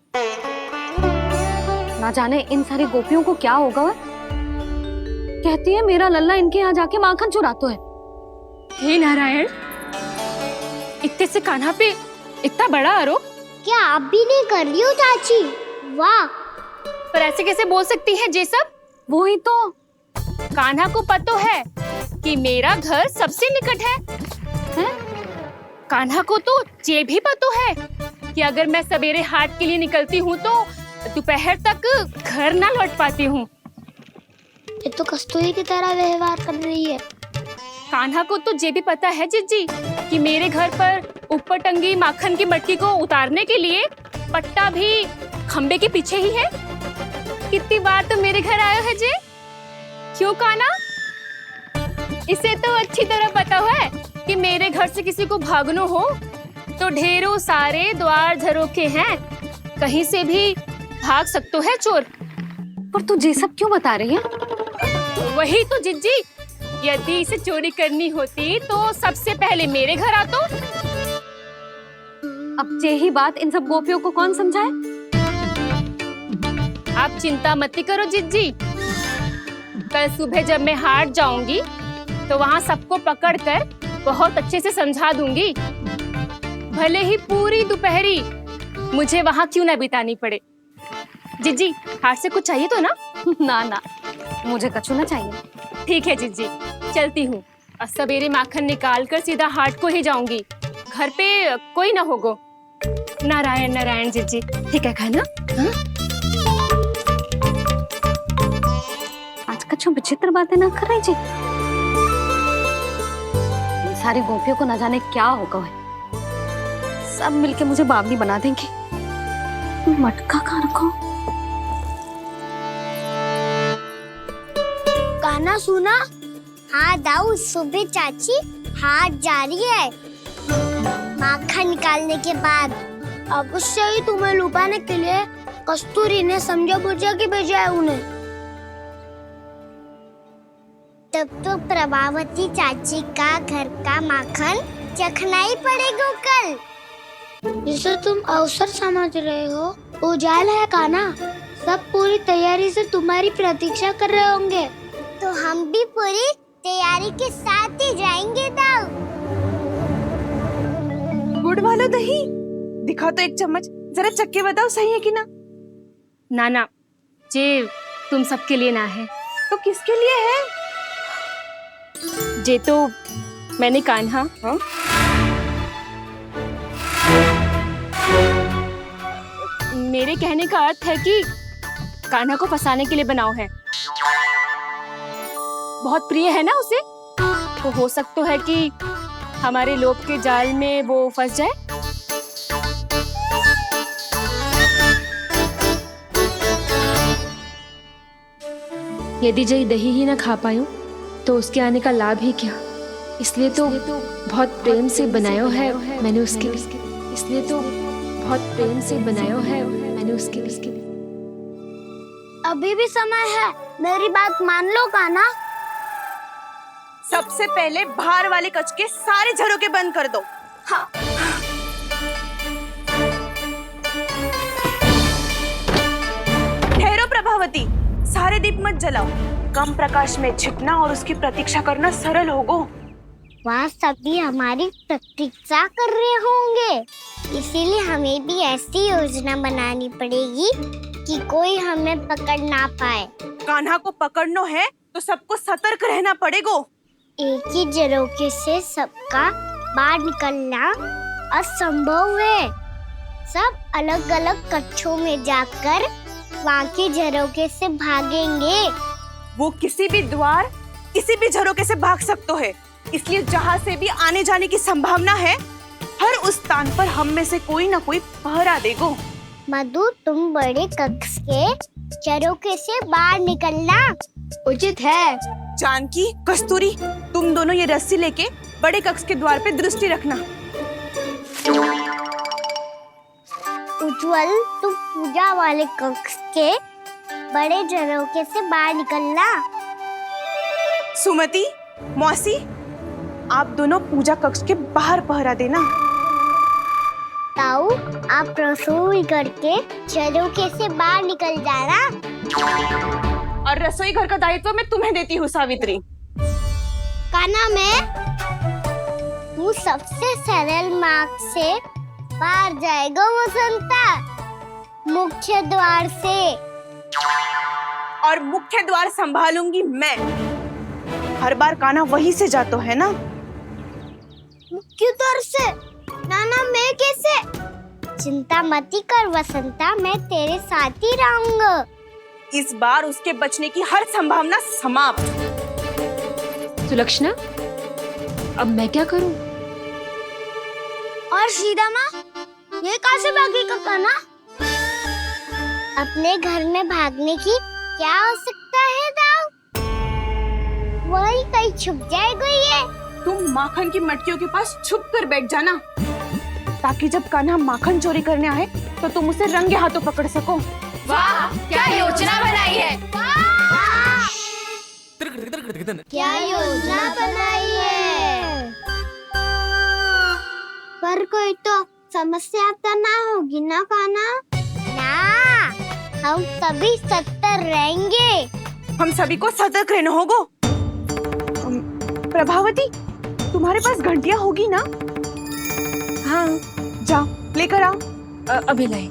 ना जाने इन सारी गोपियों को क्या होगा। वह कहती है मेरा लल्ला इनके यहाँ जाके माखन चुराता है। हे नारायण, इतने से कान्हा पे इतना बड़ा आरोप? क्या आप भी नहीं कर रही हो चाची? वाह! पर ऐसे कैसे बोल सकती है जे सब? वो ही तो। कान्हा को पता है कि मेरा घर सबसे निकट है? कान्हा को तो ये भी पता है कि अगर मैं सवेरे हाट के लिए निकलती हूँ तो दोपहर तक घर ना लौट पाती हूँ। ये तो कस्तूरी की तरह व्यवहार कर रही है। कान्हा को तो ये भी पता है जीजी कि मेरे घर पर ऊपर टंगी माखन की मटकी को उतारने के लिए पट्टा भी खंबे के पीछे ही है। कितनी बार तो मेरे घर आयो है जे। क्यों कान्हा? इसे तो अच्छी तरह पता है कि मेरे घर से किसी को भागना हो तो ढेरों सारे द्वार झरोखे हैं, कहीं से भी भाग सकते है चोर। पर तू ये सब क्यों बता रही है? वही तो जिज्जी, यदि इसे चोरी करनी होती तो सबसे पहले मेरे घर आतो। अब यही बात इन सब गोपियों को कौन समझाए? आप चिंता मत करो जिज्जी। कल सुबह जब मैं हाट जाऊंगी तो वहाँ सबको पकड़कर बहुत अच्छे से समझा दूंगी, भले ही पूरी दोपहरी मुझे वहाँ क्यों ना बितानी पड़े। जिज्जी, हाट से कुछ चाहिए तो ना? ना ना, मुझे कछु ना चाहिए। ठीक है जिज्जी, चलती हूँ। और सवेरे माखन निकाल कर सीधा हाट को ही जाऊंगी, घर पे कोई ना होगो। नारायण नारायण जिज्जी, ठीक है खाना? हाँ? आज कछु विचित्र बातें ना कर रही जी। सारी गोपियों को न जाने क्या होगा है, सब मिलके मुझे बावली बना देंगे। मटका कहाँ रखो? गाना सुना? हाँ दाऊ, सुबह चाची हाट जा रही है माखन निकालने के बाद। अवश्य ही तुम्हें लुभाने के लिए कस्तूरी ने समझा बुझा के भेजा है उन्हें। तब तो प्रभावती चाची का घर का माखन चखना ही पड़ेगा कल। जिसे तुम अवसर समझ रहे हो, उजाल है काना। सब पूरी तैयारी से तुम्हारी प्रतीक्षा कर रहे होंगे। तो हम भी पूरी तैयारी के साथ ही जाएंगे दाऊ। गुड़ वाला दही दिखाओ तो एक चम्मच, जरा चक्के बताओ सही है कि ना? ना ना, जे तुम सबके लिए ना है। तो किसके लिए है? जे तो मैंने कान्हा। हाँ? मेरे कहने का अर्थ है कि कान्हा को फंसाने के लिए बनाओ है। बहुत प्रिय है ना उसे, तो हो सकता है कि हमारे लोभ के जाल में वो फंस जाए। यदि जय दही ही ना खा पायूं तो उसके आने का लाभ ही क्या। इसलिए तो बहुत प्रेम से बनाया है मैंने उसके लिए। इसलिए तो बहुत प्रेम से बनाया है मैंने उसके लिए। अभी भी समय है, मेरी बात मान लो काना। सबसे पहले बाहर वाले कच के सारे झरोके बंद कर दो। हाँ। ठहरो प्रभावती, सारे दीप मत जलाओ। कम प्रकाश में छिपना और उसकी प्रतीक्षा करना सरल होगो। वहाँ सभी हमारी प्रतीक्षा कर रहे होंगे, इसीलिए हमें भी ऐसी योजना बनानी पड़ेगी कि कोई हमें पकड़ ना पाए। कान्हा को पकड़ना है तो सबको सतर्क रहना पड़ेगा। एक ही झरोखे से सबका बाहर निकलना असंभव है। सब अलग अलग कक्षों में जाकर वहाँ के झरोखे से भागेंगे। वो किसी भी द्वार, किसी भी झरोखे से भाग सकते है, इसलिए जहाँ से भी आने जाने की संभावना है, हर उस स्थान पर हम में से कोई ना कोई पहरा देगो। मधु, तुम बड़े कक्ष के झरोखे से बाहर निकलना उचित है। जानकी, कस्तूरी, तुम दोनों ये रस्सी लेके बड़े कक्ष के द्वार पे दृष्टि रखना। उज्जवल, तुम पूजा वाले कक्ष के बड़े झरोखे से बाहर निकलना। सुमति, मौसी, आप दोनों पूजा कक्ष के बाहर पहरा देना। ताऊ, आप रसोई करके झरोखे से बाहर निकल जाना। और रसोई घर का दायित्व मैं तुम्हें देती हूँ सावित्री। काना, मैं तू सबसे सरल मार्ग से बाहर जाएगा वसंता, मुख्य द्वार से। और मुख्य द्वार संभालूंगी मैं। हर बार कान्हा वहीं से जाता है ना। मुख्य द्वार से? नाना, मैं कैसे? चिंता मत कर वसंता, मैं तेरे साथ ही रहूंगा। इस बार उसके बचने की हर संभावना समाप्त। सुलक्षणा, अब मैं क्या करूं? और सीधा माँ, ये कहाँ से भागेगा कान्हा? अपने घर में भागने की क्या हो सकता है दाऊ? वही कहीं छुप जाएगा ये। तुम माखन की मटकियों के पास छुप कर बैठ जाना, ताकि जब कान्हा माखन चोरी करने आए तो तुम उसे रंगे हाथों पकड़ सको। वाह, क्या योजना बनाई है! क्या योजना बनाई है! पर कोई तो समस्या तो ना होगी ना कान्हा? ना, हम सभी 70 रहेंगे। हम सभी को सतर्क रहना होगा। प्रभावती, तुम्हारे पास घंटियां होगी ना? हाँ, जाओ लेकर आओ। अभी लाई।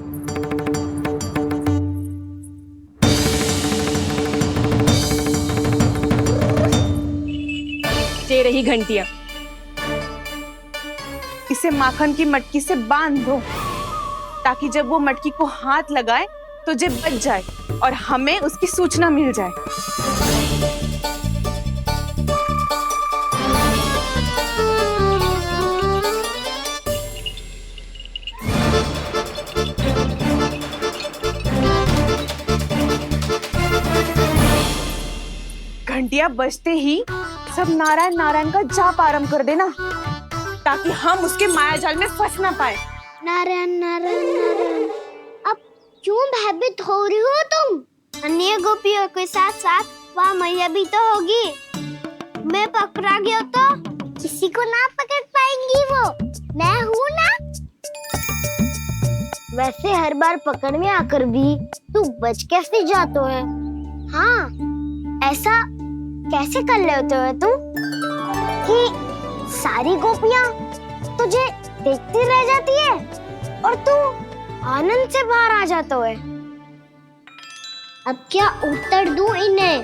ये रही घंटियां। इसे माखन की मटकी से बांध दो ताकि जब वो मटकी को हाथ लगाए तो जे बच जाए और हमें उसकी सूचना मिल जाए। घंटियां बजते ही सब नारायण नारायण का जाप आरंभ कर देना ताकि हम उसके मायाजाल में फंस ना पाए। नारायण नारायण नारायण। अब क्यों भयभीत हो रही हो तुम? अन्य गोपियों के साथ साथ वहाँ मैया भी तो होगी। मैं पकड़ा गया तो किसी को ना पकड़ पाएंगी वो। मैं हूँ ना। वैसे हर बार पकड़ में आकर भी तू बच कैसे जाता है? हाँ, ऐसा कैसे कर लेते हो तुम कि सारी गोपियां तुझे देखती रह जाती है और तू आनंद से बाहर आ जाता है? अब क्या उत्तर दूं इन्हें?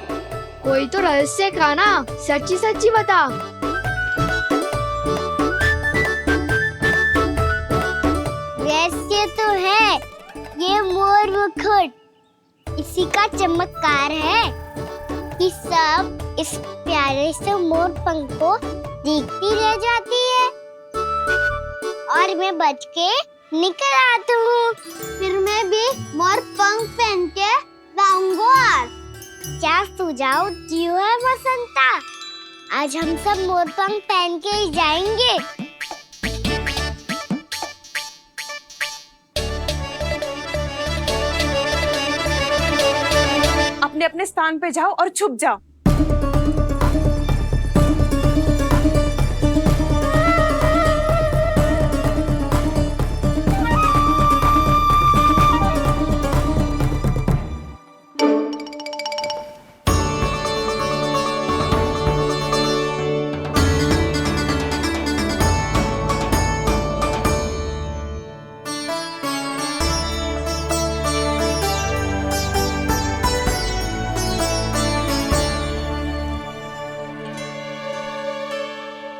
कोई तो रहस्य खाना, सच्ची सच्ची बता। रहस्य तो है, ये मोर मुकुट इसी का चमत्कार है कि सब इस प्यारे से मोर पंख को देखती रह जाती है और मैं बच के निकल आता हूँ। फिर मैं भी मोर पंख पहन के गाऊंगा। क्या सुझाव दियो है बसंता? आज हम सब मोर पंख पहन के ही जाएंगे। अपने अपने स्थान पे जाओ और छुप जाओ।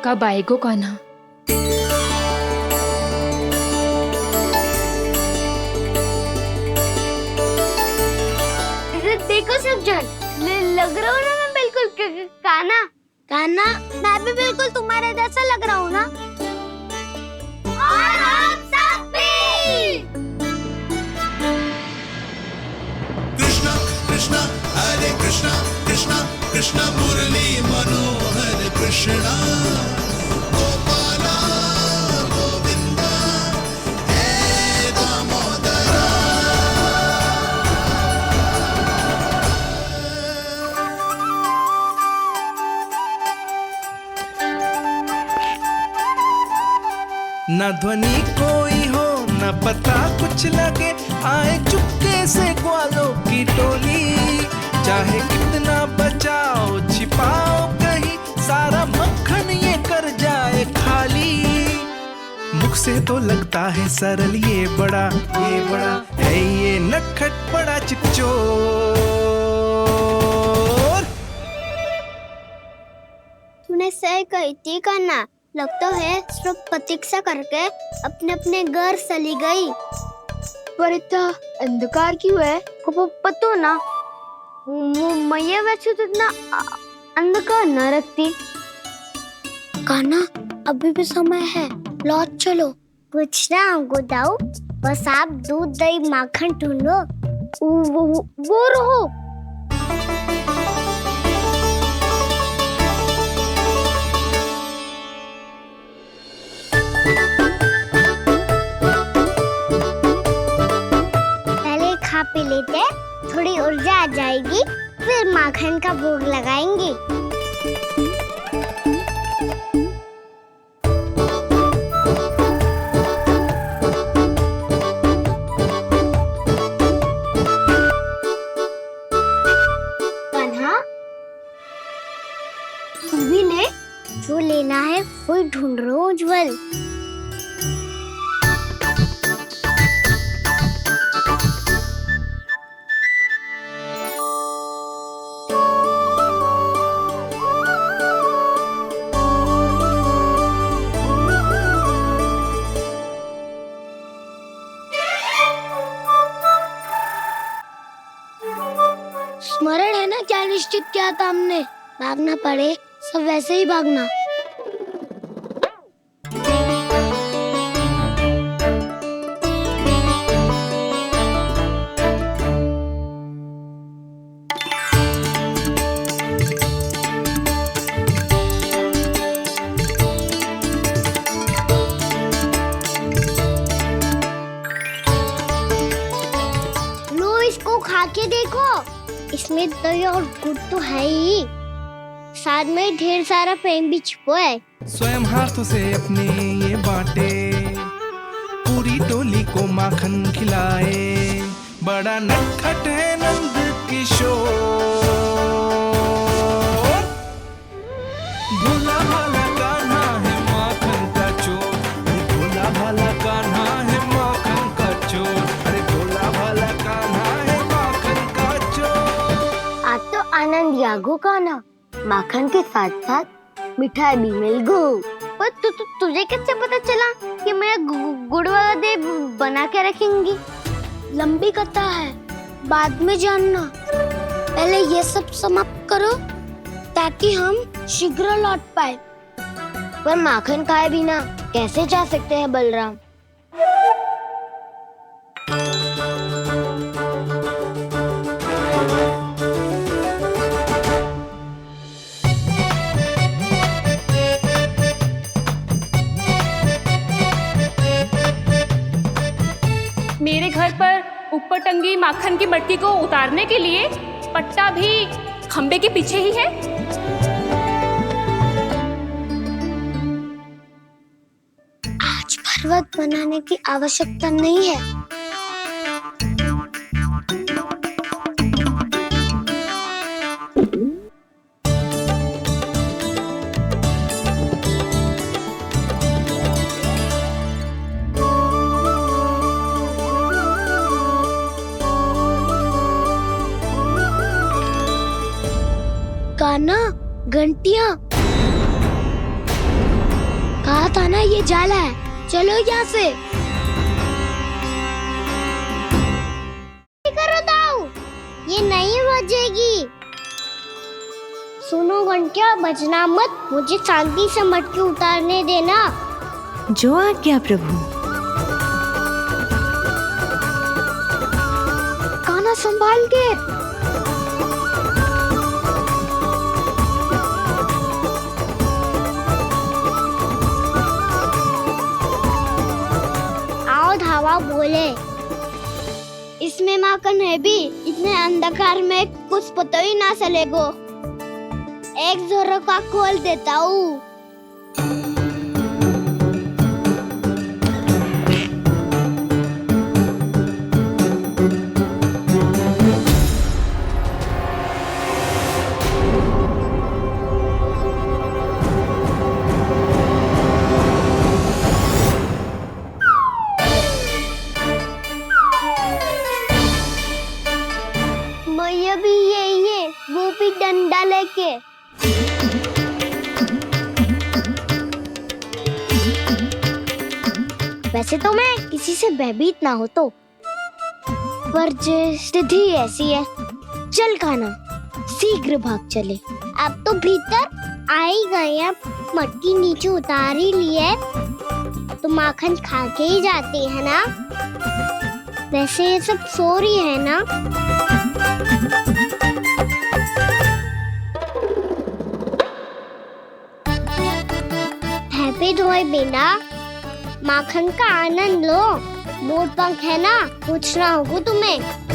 कब आएगो कान्हा? देखो सब जन, लग रहा हूँ ना मैं बिल्कुल कान्हा। कान्हा, मैं भी बिल्कुल तुम्हारे जैसा लग रहा हूँ ना? और हम सब भी। कृष्णा कृष्णा हरे कृष्णा कृष्णा कृष्णा मुरली मनोहर कृष्णा गोपाला गोविंदा हे दामोदरा। न ध्वनि कोई हो न पता कुछ लगे, आए चुपके से ग्वालों की टोली। चाहे कितना बचाओ छिपाओ कहीं, सारा मक्खन ये कर जाए खाली। मुख से तो लगता है सरल, ये बड़ा है ये नटखट बड़ा चिकचोर। तूने सही कही थी कान्हा। लगता है सब प्रतीक्षा करके अपने अपने घर चली गई। पर इतना अंधकार क्यों है? पतो ना, मैया वैसे तो इतना अंधकार न रखती। कान्हा, अभी भी समय है, लौट चलो। कुछ ना हमको दाऊ, बस आप दूध दही माखन ढूंढो। वो रहो। पहले खा पी लेते, थोड़ी ऊर्जा आ जाएगी, फिर माखन का भोग लगाएंगे। रहो उज्जवल। स्मरण है ना क्या निश्चित किया था हमने? भागना पड़े सब वैसे ही भागना। लो इसको खा के देखो, इसमें दही और गुड़ तो है ही, साथ में ढेर सारा प्रेम भी छुपा है। स्वयं हाथों से अपने ये बांटे, पूरी टोली को माखन खिलाए, बड़ा नटखट है नंद किशोर। भोला भाला कान्हा है माखन का चोर, अरे भोला भाला कान्हा है माखन का चोर, अरे भोला भाला कान्हा है माखन का चोर। आज तो आनंद यागो का ना, माखन के साथ साथ मिठाई भी मिल गो। पर तुझे कैसे पता चला कि मैं गुड़ वाला देव बना के रखेंगी? लंबी कथा है, बाद में जानना। पहले ये सब समाप्त करो ताकि हम शीघ्र लौट पाए। पर माखन खाए बिना कैसे जा सकते हैं बलराम? मेरे घर पर ऊपर टंगी माखन की मटकी को उतारने के लिए पट्टा भी खंबे के पीछे ही है। आज पर्वत बनाने की आवश्यकता नहीं है। कान्हा, घंटियां, कहा था ना ये जाला है, चलो यहाँ से। करो दाऊ, ये नहीं बजेगी। सुनो घंटिया, बजना मत, मुझे शांति से मटकी उतारने देना। जो आज्ञा प्रभु। कान्हा संभाल के। धावा बोले, इसमें माखन है भी, इतने अंधकार में कुछ पता ही ना चलेगो। एक जोरों का खोल देता हूँ। वो भी डंडा लेके। वैसे तो मैं किसी से भयभीत ना हो तो, पर स्थिति ऐसी है। चल कान्हा, शीघ्र भाग चले। अब तो भीतर आ ही गए हैं, मटकी नीचे उतार ही ली है, तो माखन खा के ही जाते हैं ना। वैसे ये सब सो रही है ना। हैप्पी धोए बिना माखन का आनंद लो। मोर पंख है ना, पूछना होगा तुम्हें।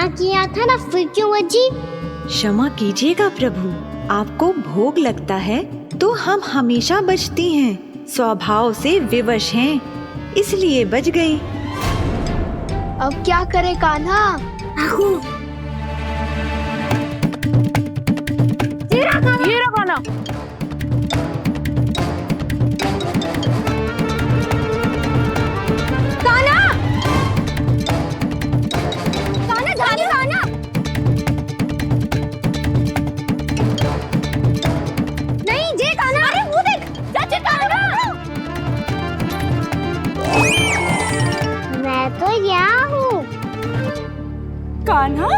मना किया था ना, फिर क्यों बची? क्षमा कीजिएगा प्रभु, आपको भोग लगता है तो हम हमेशा बचती हैं, स्वभाव से विवश हैं, इसलिए बच गई। अब क्या करे कान्हा? ये रहा कान्हा। मैं तो यहाँ हूँ। कान्हा?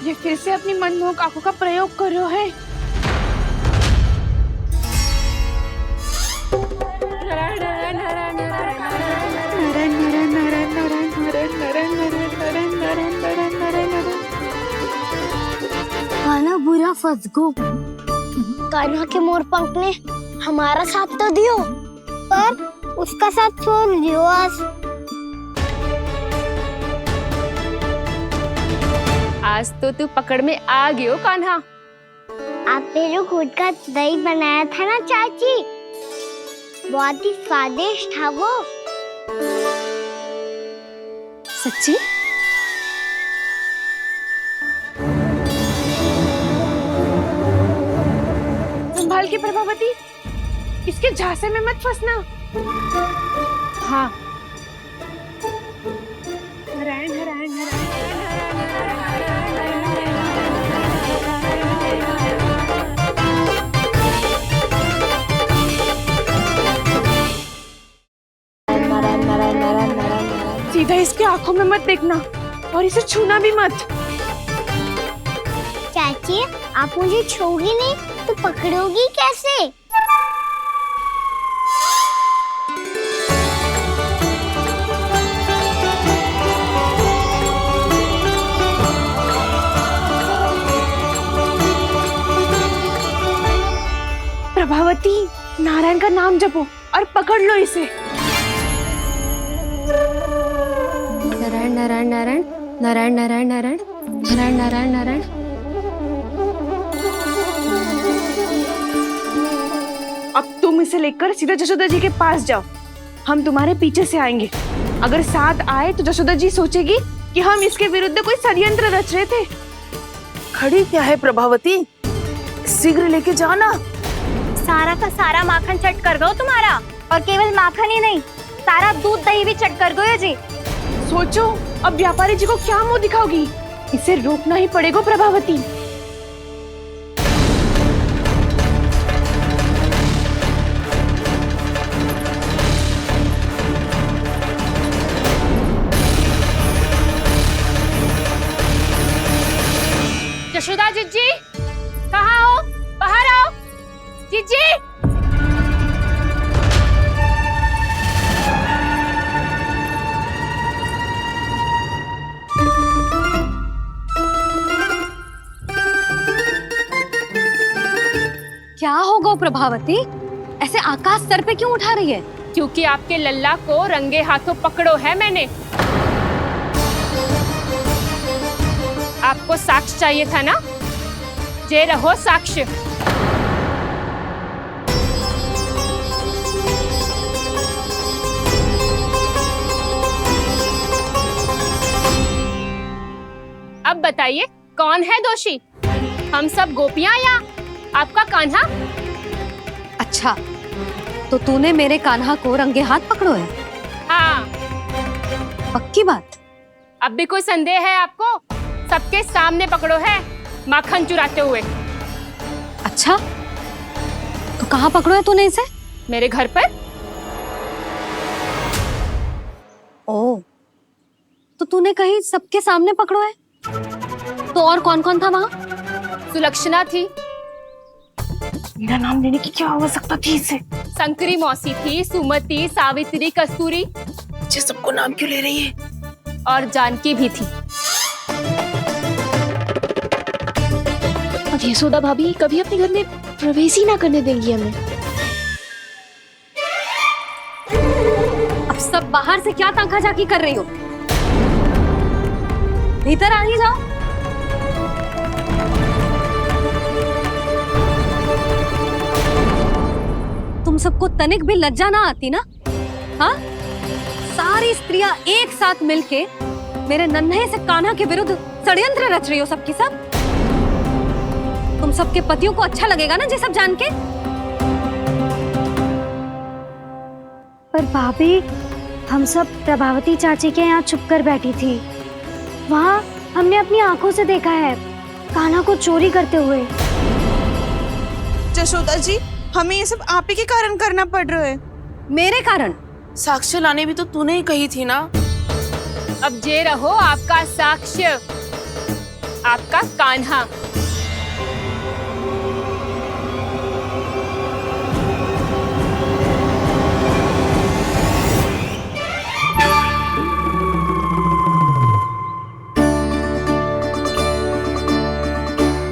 ये फिर से अपनी मनमोहक आंखों का प्रयोग कर रहे है। कान्हा बुरा फंस गो। कान्हा के मोर पंख ने हमारा साथ तो दियो, पर उसका साथ छोड़ दियो आज तो तू पकड़ में आ गयो कान्हा। आपने जो खुद का दही बनाया था ना चाची, बहुत ही स्वादिष्ट था वो। सच्ची? संभाल के प्रभावती, इसके झांसे में मत फंसना। हाँ। नारायण नारायण नारायण। सीधा इसके आंखों में मत देखना और इसे छूना भी मत। चाची, आप मुझे छोड़ोगी नहीं तो पकड़ोगी कैसे? प्रभावती, नारायण का नाम जपो और पकड़ लो इसे। नारायण नारायण नारायण नारायण नारायण नारायण नारायण नारायण नारायण। अब तुम इसे लेकर सीधा जशोदा जी के पास जाओ, हम तुम्हारे पीछे से आएंगे। अगर साथ आए तो जशोदा जी सोचेगी कि हम इसके विरुद्ध कोई षड्यंत्र रच रहे थे। खड़ी क्या है प्रभावती, शीघ्र लेके जाना। सारा का सारा माखन चट कर गयो तुम्हारा, और केवल माखन ही नहीं, सारा दूध दही भी चट कर गयो जी। सोचो अब व्यापारी जी को क्या मुंह दिखाओगी, इसे रोकना ही पड़ेगा प्रभावती। जशोदा जीजी, कहाँ हो? बाहर आओ जीजी। क्या होगा प्रभावती, ऐसे आकाश सर पे क्यों उठा रही है? क्योंकि आपके लल्ला को रंगे हाथों पकड़ो है मैंने। आपको साक्ष्य चाहिए था ना, जे रहो साक्ष्य। अब बताइए कौन है दोषी, हम सब गोपियां या आपका कान्हा? अच्छा, तो तूने मेरे कान्हा को रंगे हाथ पकड़ो है? हाँ। पक्की बात? अब भी कोई संदेह है आपको? सबके सामने पकड़ो है, माखन चुराते हुए। अच्छा, तो कहाँ पकड़ो है तूने इसे? मेरे घर पर। तो तूने कहीं सबके सामने पकड़ो है? तो और कौन कौन था वहाँ? सुलक्षणा थी। मेरा नाम लेने की क्या आवश्यकता थी इसे? शंकरी मौसी थी, सुमति, सावित्री, कस्तूरी। ये सबको नाम क्यों ले रही है? और जानकी भी थी। अब यशोदा भाभी कभी अपने घर में प्रवेश ही ना करने देंगी हमें। अब सब बाहर से क्या ताका झाकी कर रही हो? भीतर आ ही जाओ। तुम सबको तनिक भी लज्जा ना आती ना? हाँ? सारी स्त्रियां एक साथ मिलके मेरे नन्हे से कान्हा के विरुद्ध षड्यंत्र रच रही हो सबकी सब। तुम सबके पतियों को अच्छा लगेगा ना ये सब जान के? पर भाभी, हम सब प्रभावती चाची के यहाँ छुप कर बैठी थी। वहाँ हमने अपनी आंखों से देखा है कान्हा को चोरी करते हुए। जशोदा जी, हमें ये सब आप ही के कारण करना पड़ रहा है। मेरे कारण? साक्ष्य लाने भी तो तूने ही कही थी ना। अब जे रहो आपका साक्ष्य, आपका कान्हा।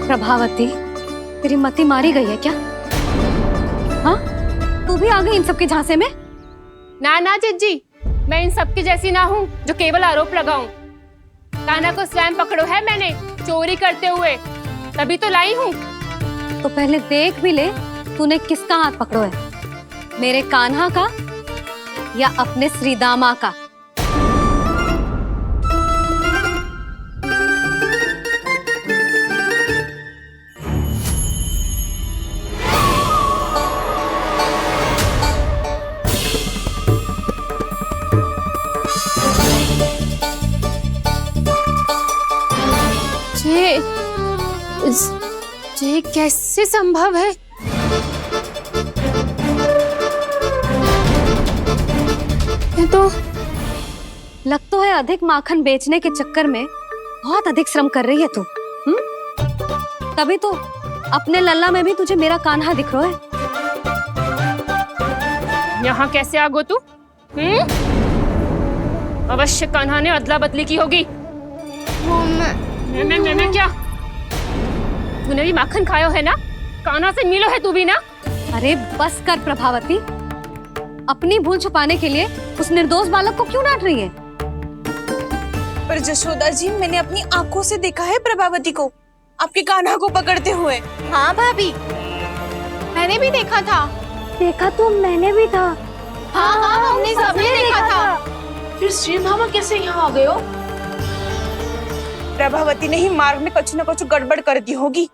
प्रभावती, तेरी मति मारी गई है क्या? हाँ? तू भी आ गई इन सबके झांसे में? ना ना जिज्जी, मैं इन सबकी जैसी ना हूँ जो केवल आरोप लगाऊं। कान्हा को स्वयं पकड़ो है मैंने चोरी करते हुए, तभी तो लाई हूँ। तो पहले देख भी ले तूने किसका हाथ पकड़ो है, मेरे कान्हा का या अपने श्रीदामा का? ये कैसे संभव है? ये तो लग तो है अधिक माखन बेचने के चक्कर में बहुत अधिक श्रम कर रही है तू। तभी तो अपने लल्ला में भी तुझे मेरा कान्हा दिख रहा है। यहाँ कैसे आ गो तू? अवश्य कान्हा ने अदला बदली की होगी। मैं क्या? तूने भी माखन खायो है ना? कान्हा से मिलो है तू भी ना? अरे बस कर प्रभावती, अपनी भूल छुपाने के लिए उस निर्दोष बालक को क्यों डांट रही है? पर जशोदा जी, मैंने अपनी आंखों से देखा है प्रभावती को आपके कान्हा को पकड़ते हुए। हाँ भाभी, मैंने भी देखा था। देखा तो मैंने भी था। हाँ हाँ, हमने सबने देखा था। फिर श्रीधामा कैसे यहाँ आ गए हो? प्रभावती ने ही मार्ग में कुछ न कुछ गड़बड़ कर दी होगी।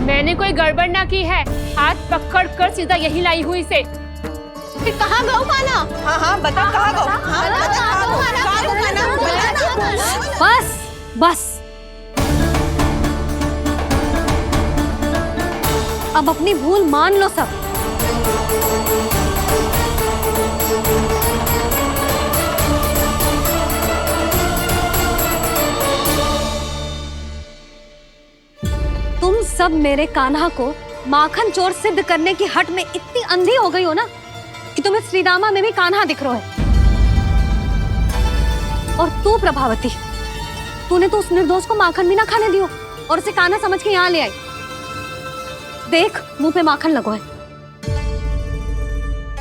मैंने कोई गड़बड़ ना की है, हाथ पकड़ कर सीधा यही लाई हुई से। फिर कहाँ गौ कान्हा? हाँ हाँ बता कहाँ गौ? हाँ बता कहाँ गौ? बस बस, अब अपनी भूल मान लो सब। तुम सब मेरे कान्हा को माखन चोर सिद्ध करने की हट में इतनी अंधी हो गई हो ना कि तुम्हें श्रीदामा में भी कान्हा दिख रहा है। और तू प्रभावती, तूने तो उस निर्दोष को माखन भी ना खाने दियो और उसे कान्हा समझ के यहाँ ले आई। देख, मुंह पे माखन लगो है।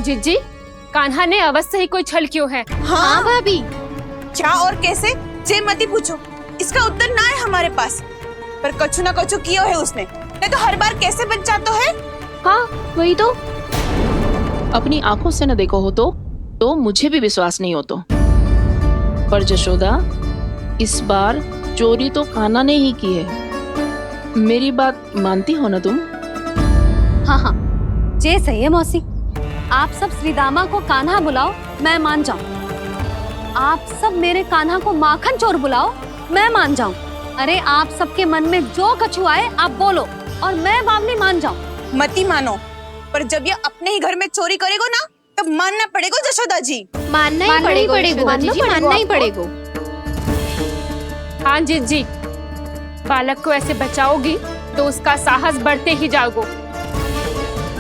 जिज्जी, कान्हा ने अवश्य ही कोई छल क्यों है। हाँ भाभी, क्या और कैसे? जे मती पूछो, इसका उत्तर ना है हमारे पास। पर कछु ना कछु किया है उसने, नहीं तो हर बार कैसे बच जाता है। हाँ वही तो। अपनी आंखों से न देखो हो तो मुझे भी विश्वास नहीं हो तो। पर जशोदा, इस बार चोरी तो कान्हा ने ही की है। मेरी बात मानती हो ना तुम? हाँ हाँ, जे सही है मौसी। आप सब श्रीदामा को कान्हा बुलाओ, मैं मान जाऊं। आप सब मेरे कान्हा को माखन चोर बुलाओ, मैं मान जाऊं। अरे आप सबके मन में जो कछु आए आप बोलो और मैं बावली मान जाऊं। मती मानो, पर जब ये अपने ही घर में चोरी करेगो ना तब मानना पड़ेगा जशोदा जी। मानना ही पड़ेगा, मानना ही पड़ेगा। हाँ जीजी, बालक को ऐसे बचाओगी तो उसका साहस बढ़ते ही जाओगे।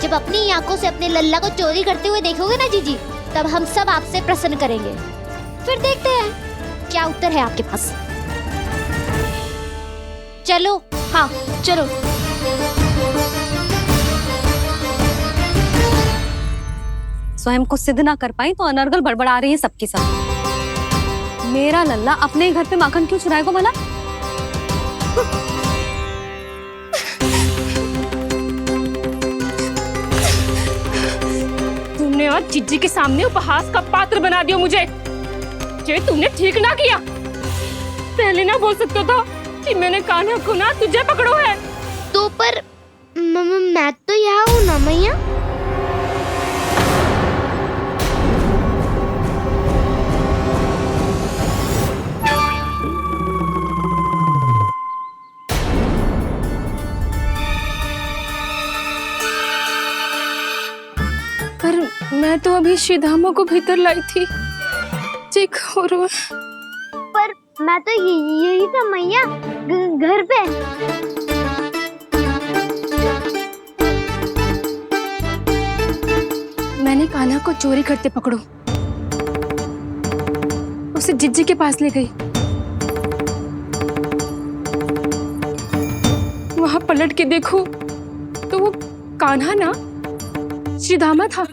जब अपनी आंखों से अपने लल्ला को चोरी करते हुए देखोगे ना जीजी, तब हम सब आपसे प्रसन्न करेंगे। फिर देखते हैं क्या उत्तर है आपके पास। चलो, हाँ चलो। स्वयं को सिद्ध ना कर पाई तो अनर्गल बड़बड़ा रही है सबके साथ। मेरा लल्ला अपने ही घर पे माखन क्यों चुराएगा भला? तुमने और जीजी के सामने उपहास का पात्र बना दिया मुझे। ये तुमने ठीक ना किया। पहले ना बोल सकता था कि मैंने कान्हा को ना तुझे पकड़ो है। तो पर मैं तो यहाँ हूँ ना मैया। पर मैं तो अभी श्रीधामा को भीतर लाई थी। पर मैं तो यही था मैया, घर पे। मैंने कान्हा को चोरी करते पकड़ो, उसे जिज्जी के पास ले गई। वहां पलट के देखो तो वो कान्हा ना श्रीधामा था।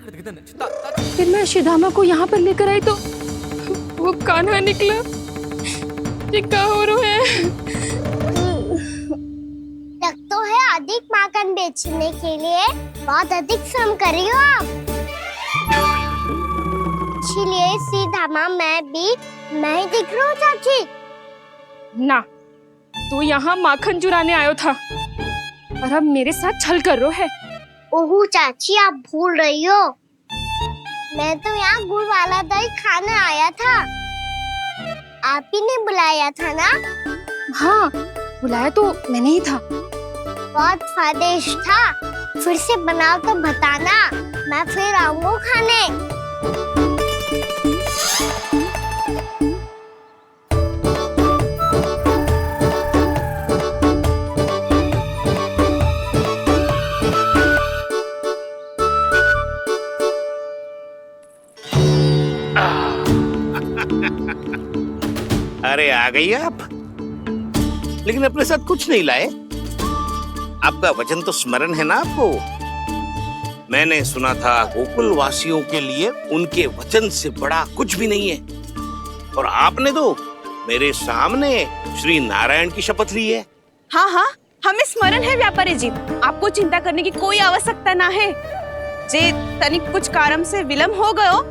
फिर मैं श्रीधामा को यहाँ पर लेकर आई तो वो कान्हा निकला। ये क्या हो रहा है? लग तो है अधिक माखन बेचने के लिए बहुत अधिक श्रम कर रही हो आप। इसलिए श्रीधामा मैं ही दिख रहा हूँ चाची। ना, तू यहाँ माखन चुराने आयो था और अब मेरे साथ छल कर रो है। ओह चाची, आप भूल रही हो, मैं तो यहाँ गुड़ वाला दही खाने आया था। आप ही ने बुलाया था ना? हाँ, बुलाया तो मैंने ही था। बहुत स्वादिष्ट था। फिर से बनाओ तो बताना, मैं फिर आऊंगा खाने। अरे आ गई आप, लेकिन अपने साथ कुछ नहीं लाए। आपका वचन तो स्मरण है ना आपको? मैंने सुना था गोकुल वासियों के लिए उनके वचन से बड़ा कुछ भी नहीं है। और आपने तो मेरे सामने श्री नारायण की शपथ ली है। हाँ हाँ, हमें स्मरण है व्यापारी जी। आपको चिंता करने की कोई आवश्यकता ना है। जे तनिक कुछ कारण से विलंब हो गयो,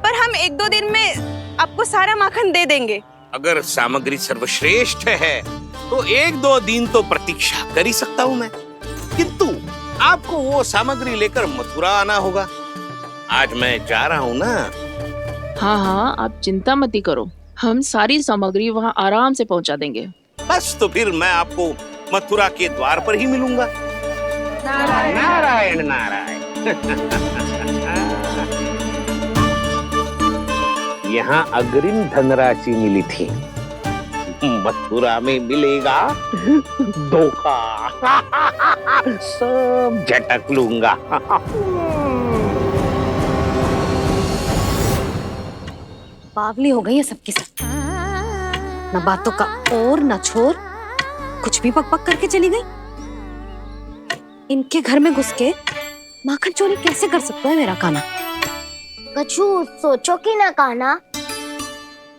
पर हम 1-2 दिन में आपको सारा माखन दे देंगे। अगर सामग्री सर्वश्रेष्ठ है तो 1-2 दिन तो प्रतीक्षा कर ही सकता हूँ मैं, किंतु आपको वो सामग्री लेकर मथुरा आना होगा। आज मैं जा रहा हूँ ना। हाँ हाँ, आप चिंता मत करो, हम सारी सामग्री वहाँ आराम से पहुँचा देंगे। बस तो फिर मैं आपको मथुरा के द्वार पर ही मिलूंगा। नारायण नारायण। यहाँ अग्रिम धनराशि मिली थी, मथुरा में मिलेगा धोखा। सब झटक लूंगा। बावली हो गई है सबकी सब। न बातों का और न छोर, कुछ भी पक पक करके चली गई। इनके घर में घुस के माखन चोरी कैसे कर सकता है मेरा कान्हा? कछु सोचो कि ना कान्हा,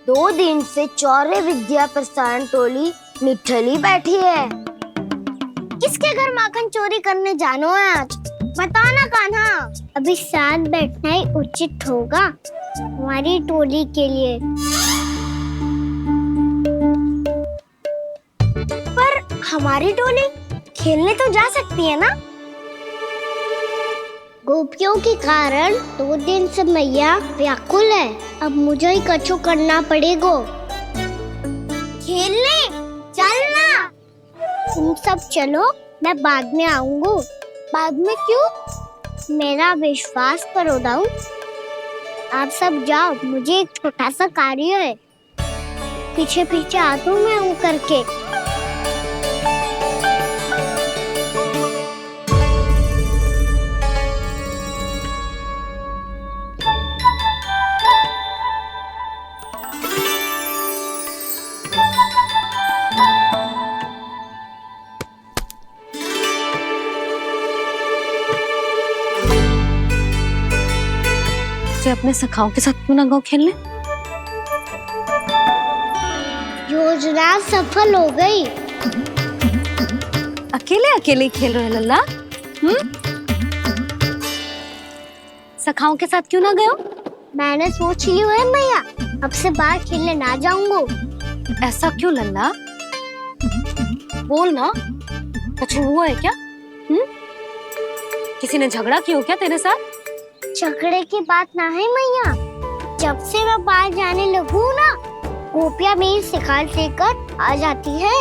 2 दिन से चौर्य विद्या प्रसारण टोली निठली बैठी है। किसके घर माखन चोरी करने जानो है आज? बताओ ना कान्हा। अभी साथ बैठना ही उचित होगा हमारी टोली के लिए। पर हमारी टोली खेलने तो जा सकती है ना? गोपियों के कारण 2 दिन से मैया व्याकुल है। अब मुझे ही कछु करना पड़ेगा। खेलने चलना। तुम सब चलो, मैं बाद में आऊंगा। बाद में क्यों? मेरा विश्वास करो दाऊ। आप सब जाओ, मुझे एक छोटा सा कार्य है। पीछे पीछे आता हूँ मैं हूँ करके। अपने सखाओं के साथ क्यों ना गाँव खेलने? योजना सफल हो गई। अकेले अकेले खेल रहे लल्ला? सखाओं के साथ क्यों ना गए? मैंने सोच लिया है मैया, अब से बाहर खेलने ना जाऊंगा। ऐसा क्यों लल्ला? बोल ना, कुछ हुआ है क्या? किसी ने झगड़ा किया हो क्या तेरे साथ? झगड़े की बात ना है मैया, जब से मैं बाहर जाने लगू ना, गोपियाँ मेरी शिकार लेकर आ जाती है।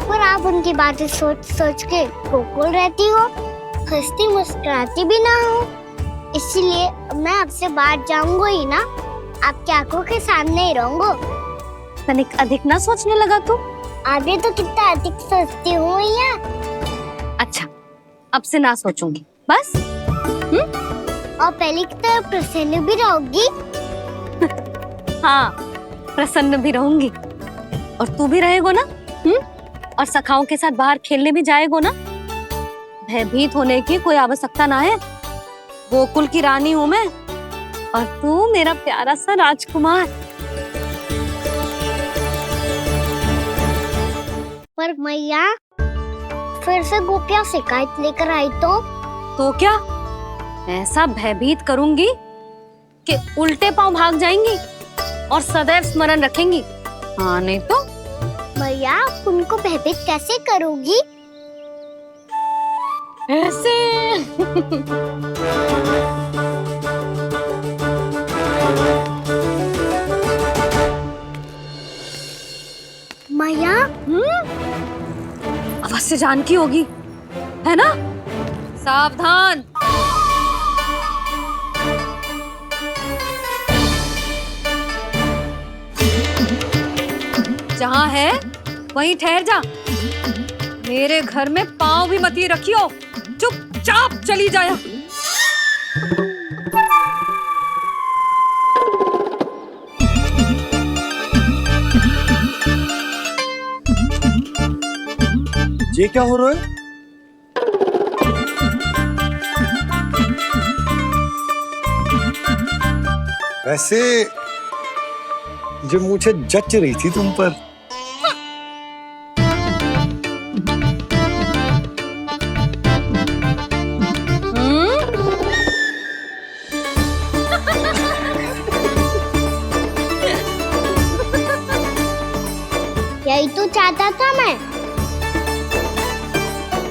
पर आप उनकी बातें सोच सोच के गोकुल रहती हो, हंसती मुस्कुराती भी ना हो। इसलिए मैं आपसे बाहर जाऊंगा ही ना, आपकी आंखों के सामने ही रहूंगा। तनिक अधिक ना सोचने लगा तू? आगे तो कितना अधिक सोचती हूँ मैया। अच्छा, अब से ना सोचूंगी बस। और पहले की तरह प्रसन्न भी रहोगी? हाँ, प्रसन्न भी रहूंगी। और तू भी रहेगो ना? और सखाओं के साथ बाहर खेलने भी जाएगो ना? भयभीत होने की कोई आवश्यकता ना है। गोकुल की रानी हूँ मैं, और तू मेरा प्यारा सा राजकुमार। पर मैया, फिर से गोपियाँ शिकायत लेकर आई तो क्या? ऐसा भयभीत करूंगी कि उल्टे पांव भाग जाएंगी और सदैव स्मरण रखेंगी। हाँ नहीं तो? मैया, उनको भयभीत कैसे करोगी? ऐसे। मैया, अवश्य जानकी होगी, है ना? सावधान। जहाँ है वहीं ठहर जा। मेरे घर में पाँव भी मत ही रखियो, चुपचाप चली जाया। ये क्या हो रहा है? वैसे जो मुझे जच रही थी तुम पर। यही तो चाहता था मैं।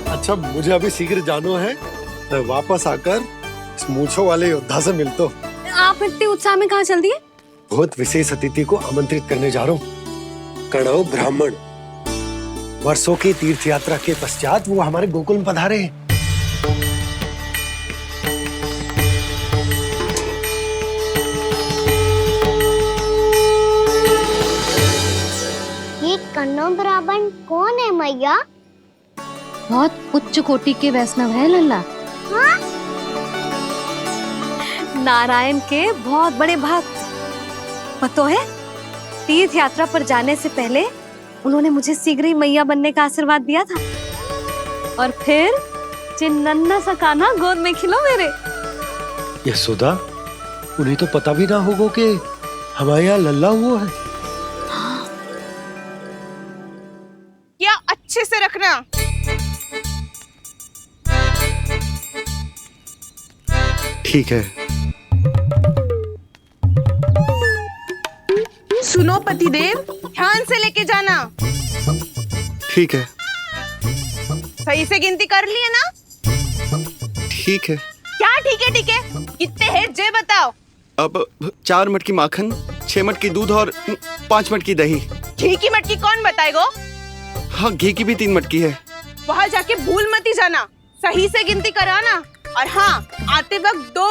अच्छा, मुझे अभी शीघ्र जाना है। मैं वापस आकर इस मूंछों वाले योद्धा से मिलता हूँ। आप इतने उत्साह में कहाँ चल दिए? बहुत विशेष अतिथि को आमंत्रित करने जा रहा हूँ। कणव ब्राह्मण। वर्षों की तीर्थ यात्रा के पश्चात वो हमारे गोकुल में पधारे हैं। ये कणव ब्राह्मण कौन है मैया? बहुत उच्च कोटि के वैष्णव है लल्ला। हाँ? नारायण के बहुत बड़े भक्त। पता है, तीर्थ यात्रा पर जाने से पहले उन्होंने मुझे शीघ्र ही मैया बनने का आशीर्वाद दिया था। और फिर चिन्नन्ना सा कान्हा गोद में खिलो मेरे। यशोदा, उन्हें तो पता भी ना होगा कि हमारे यहाँ लल्ला हुआ है। क्या अच्छे से रखना। ठीक है। सुनो पतिदेव, ध्यान से लेके जाना। ठीक है। सही से गिनती कर ली है ना? ठीक है। क्या ठीक है? ठीक है, कितने हैं जे बताओ। अब 4 मटकी माखन, 6 मटकी दूध और 5 मटकी दही। घी की मटकी कौन बताएगा? हाँ, घी की भी 3 मटकी है। वहाँ जाके भूल मत ही जाना, सही से गिनती कराना। और हाँ, आते वक्त 2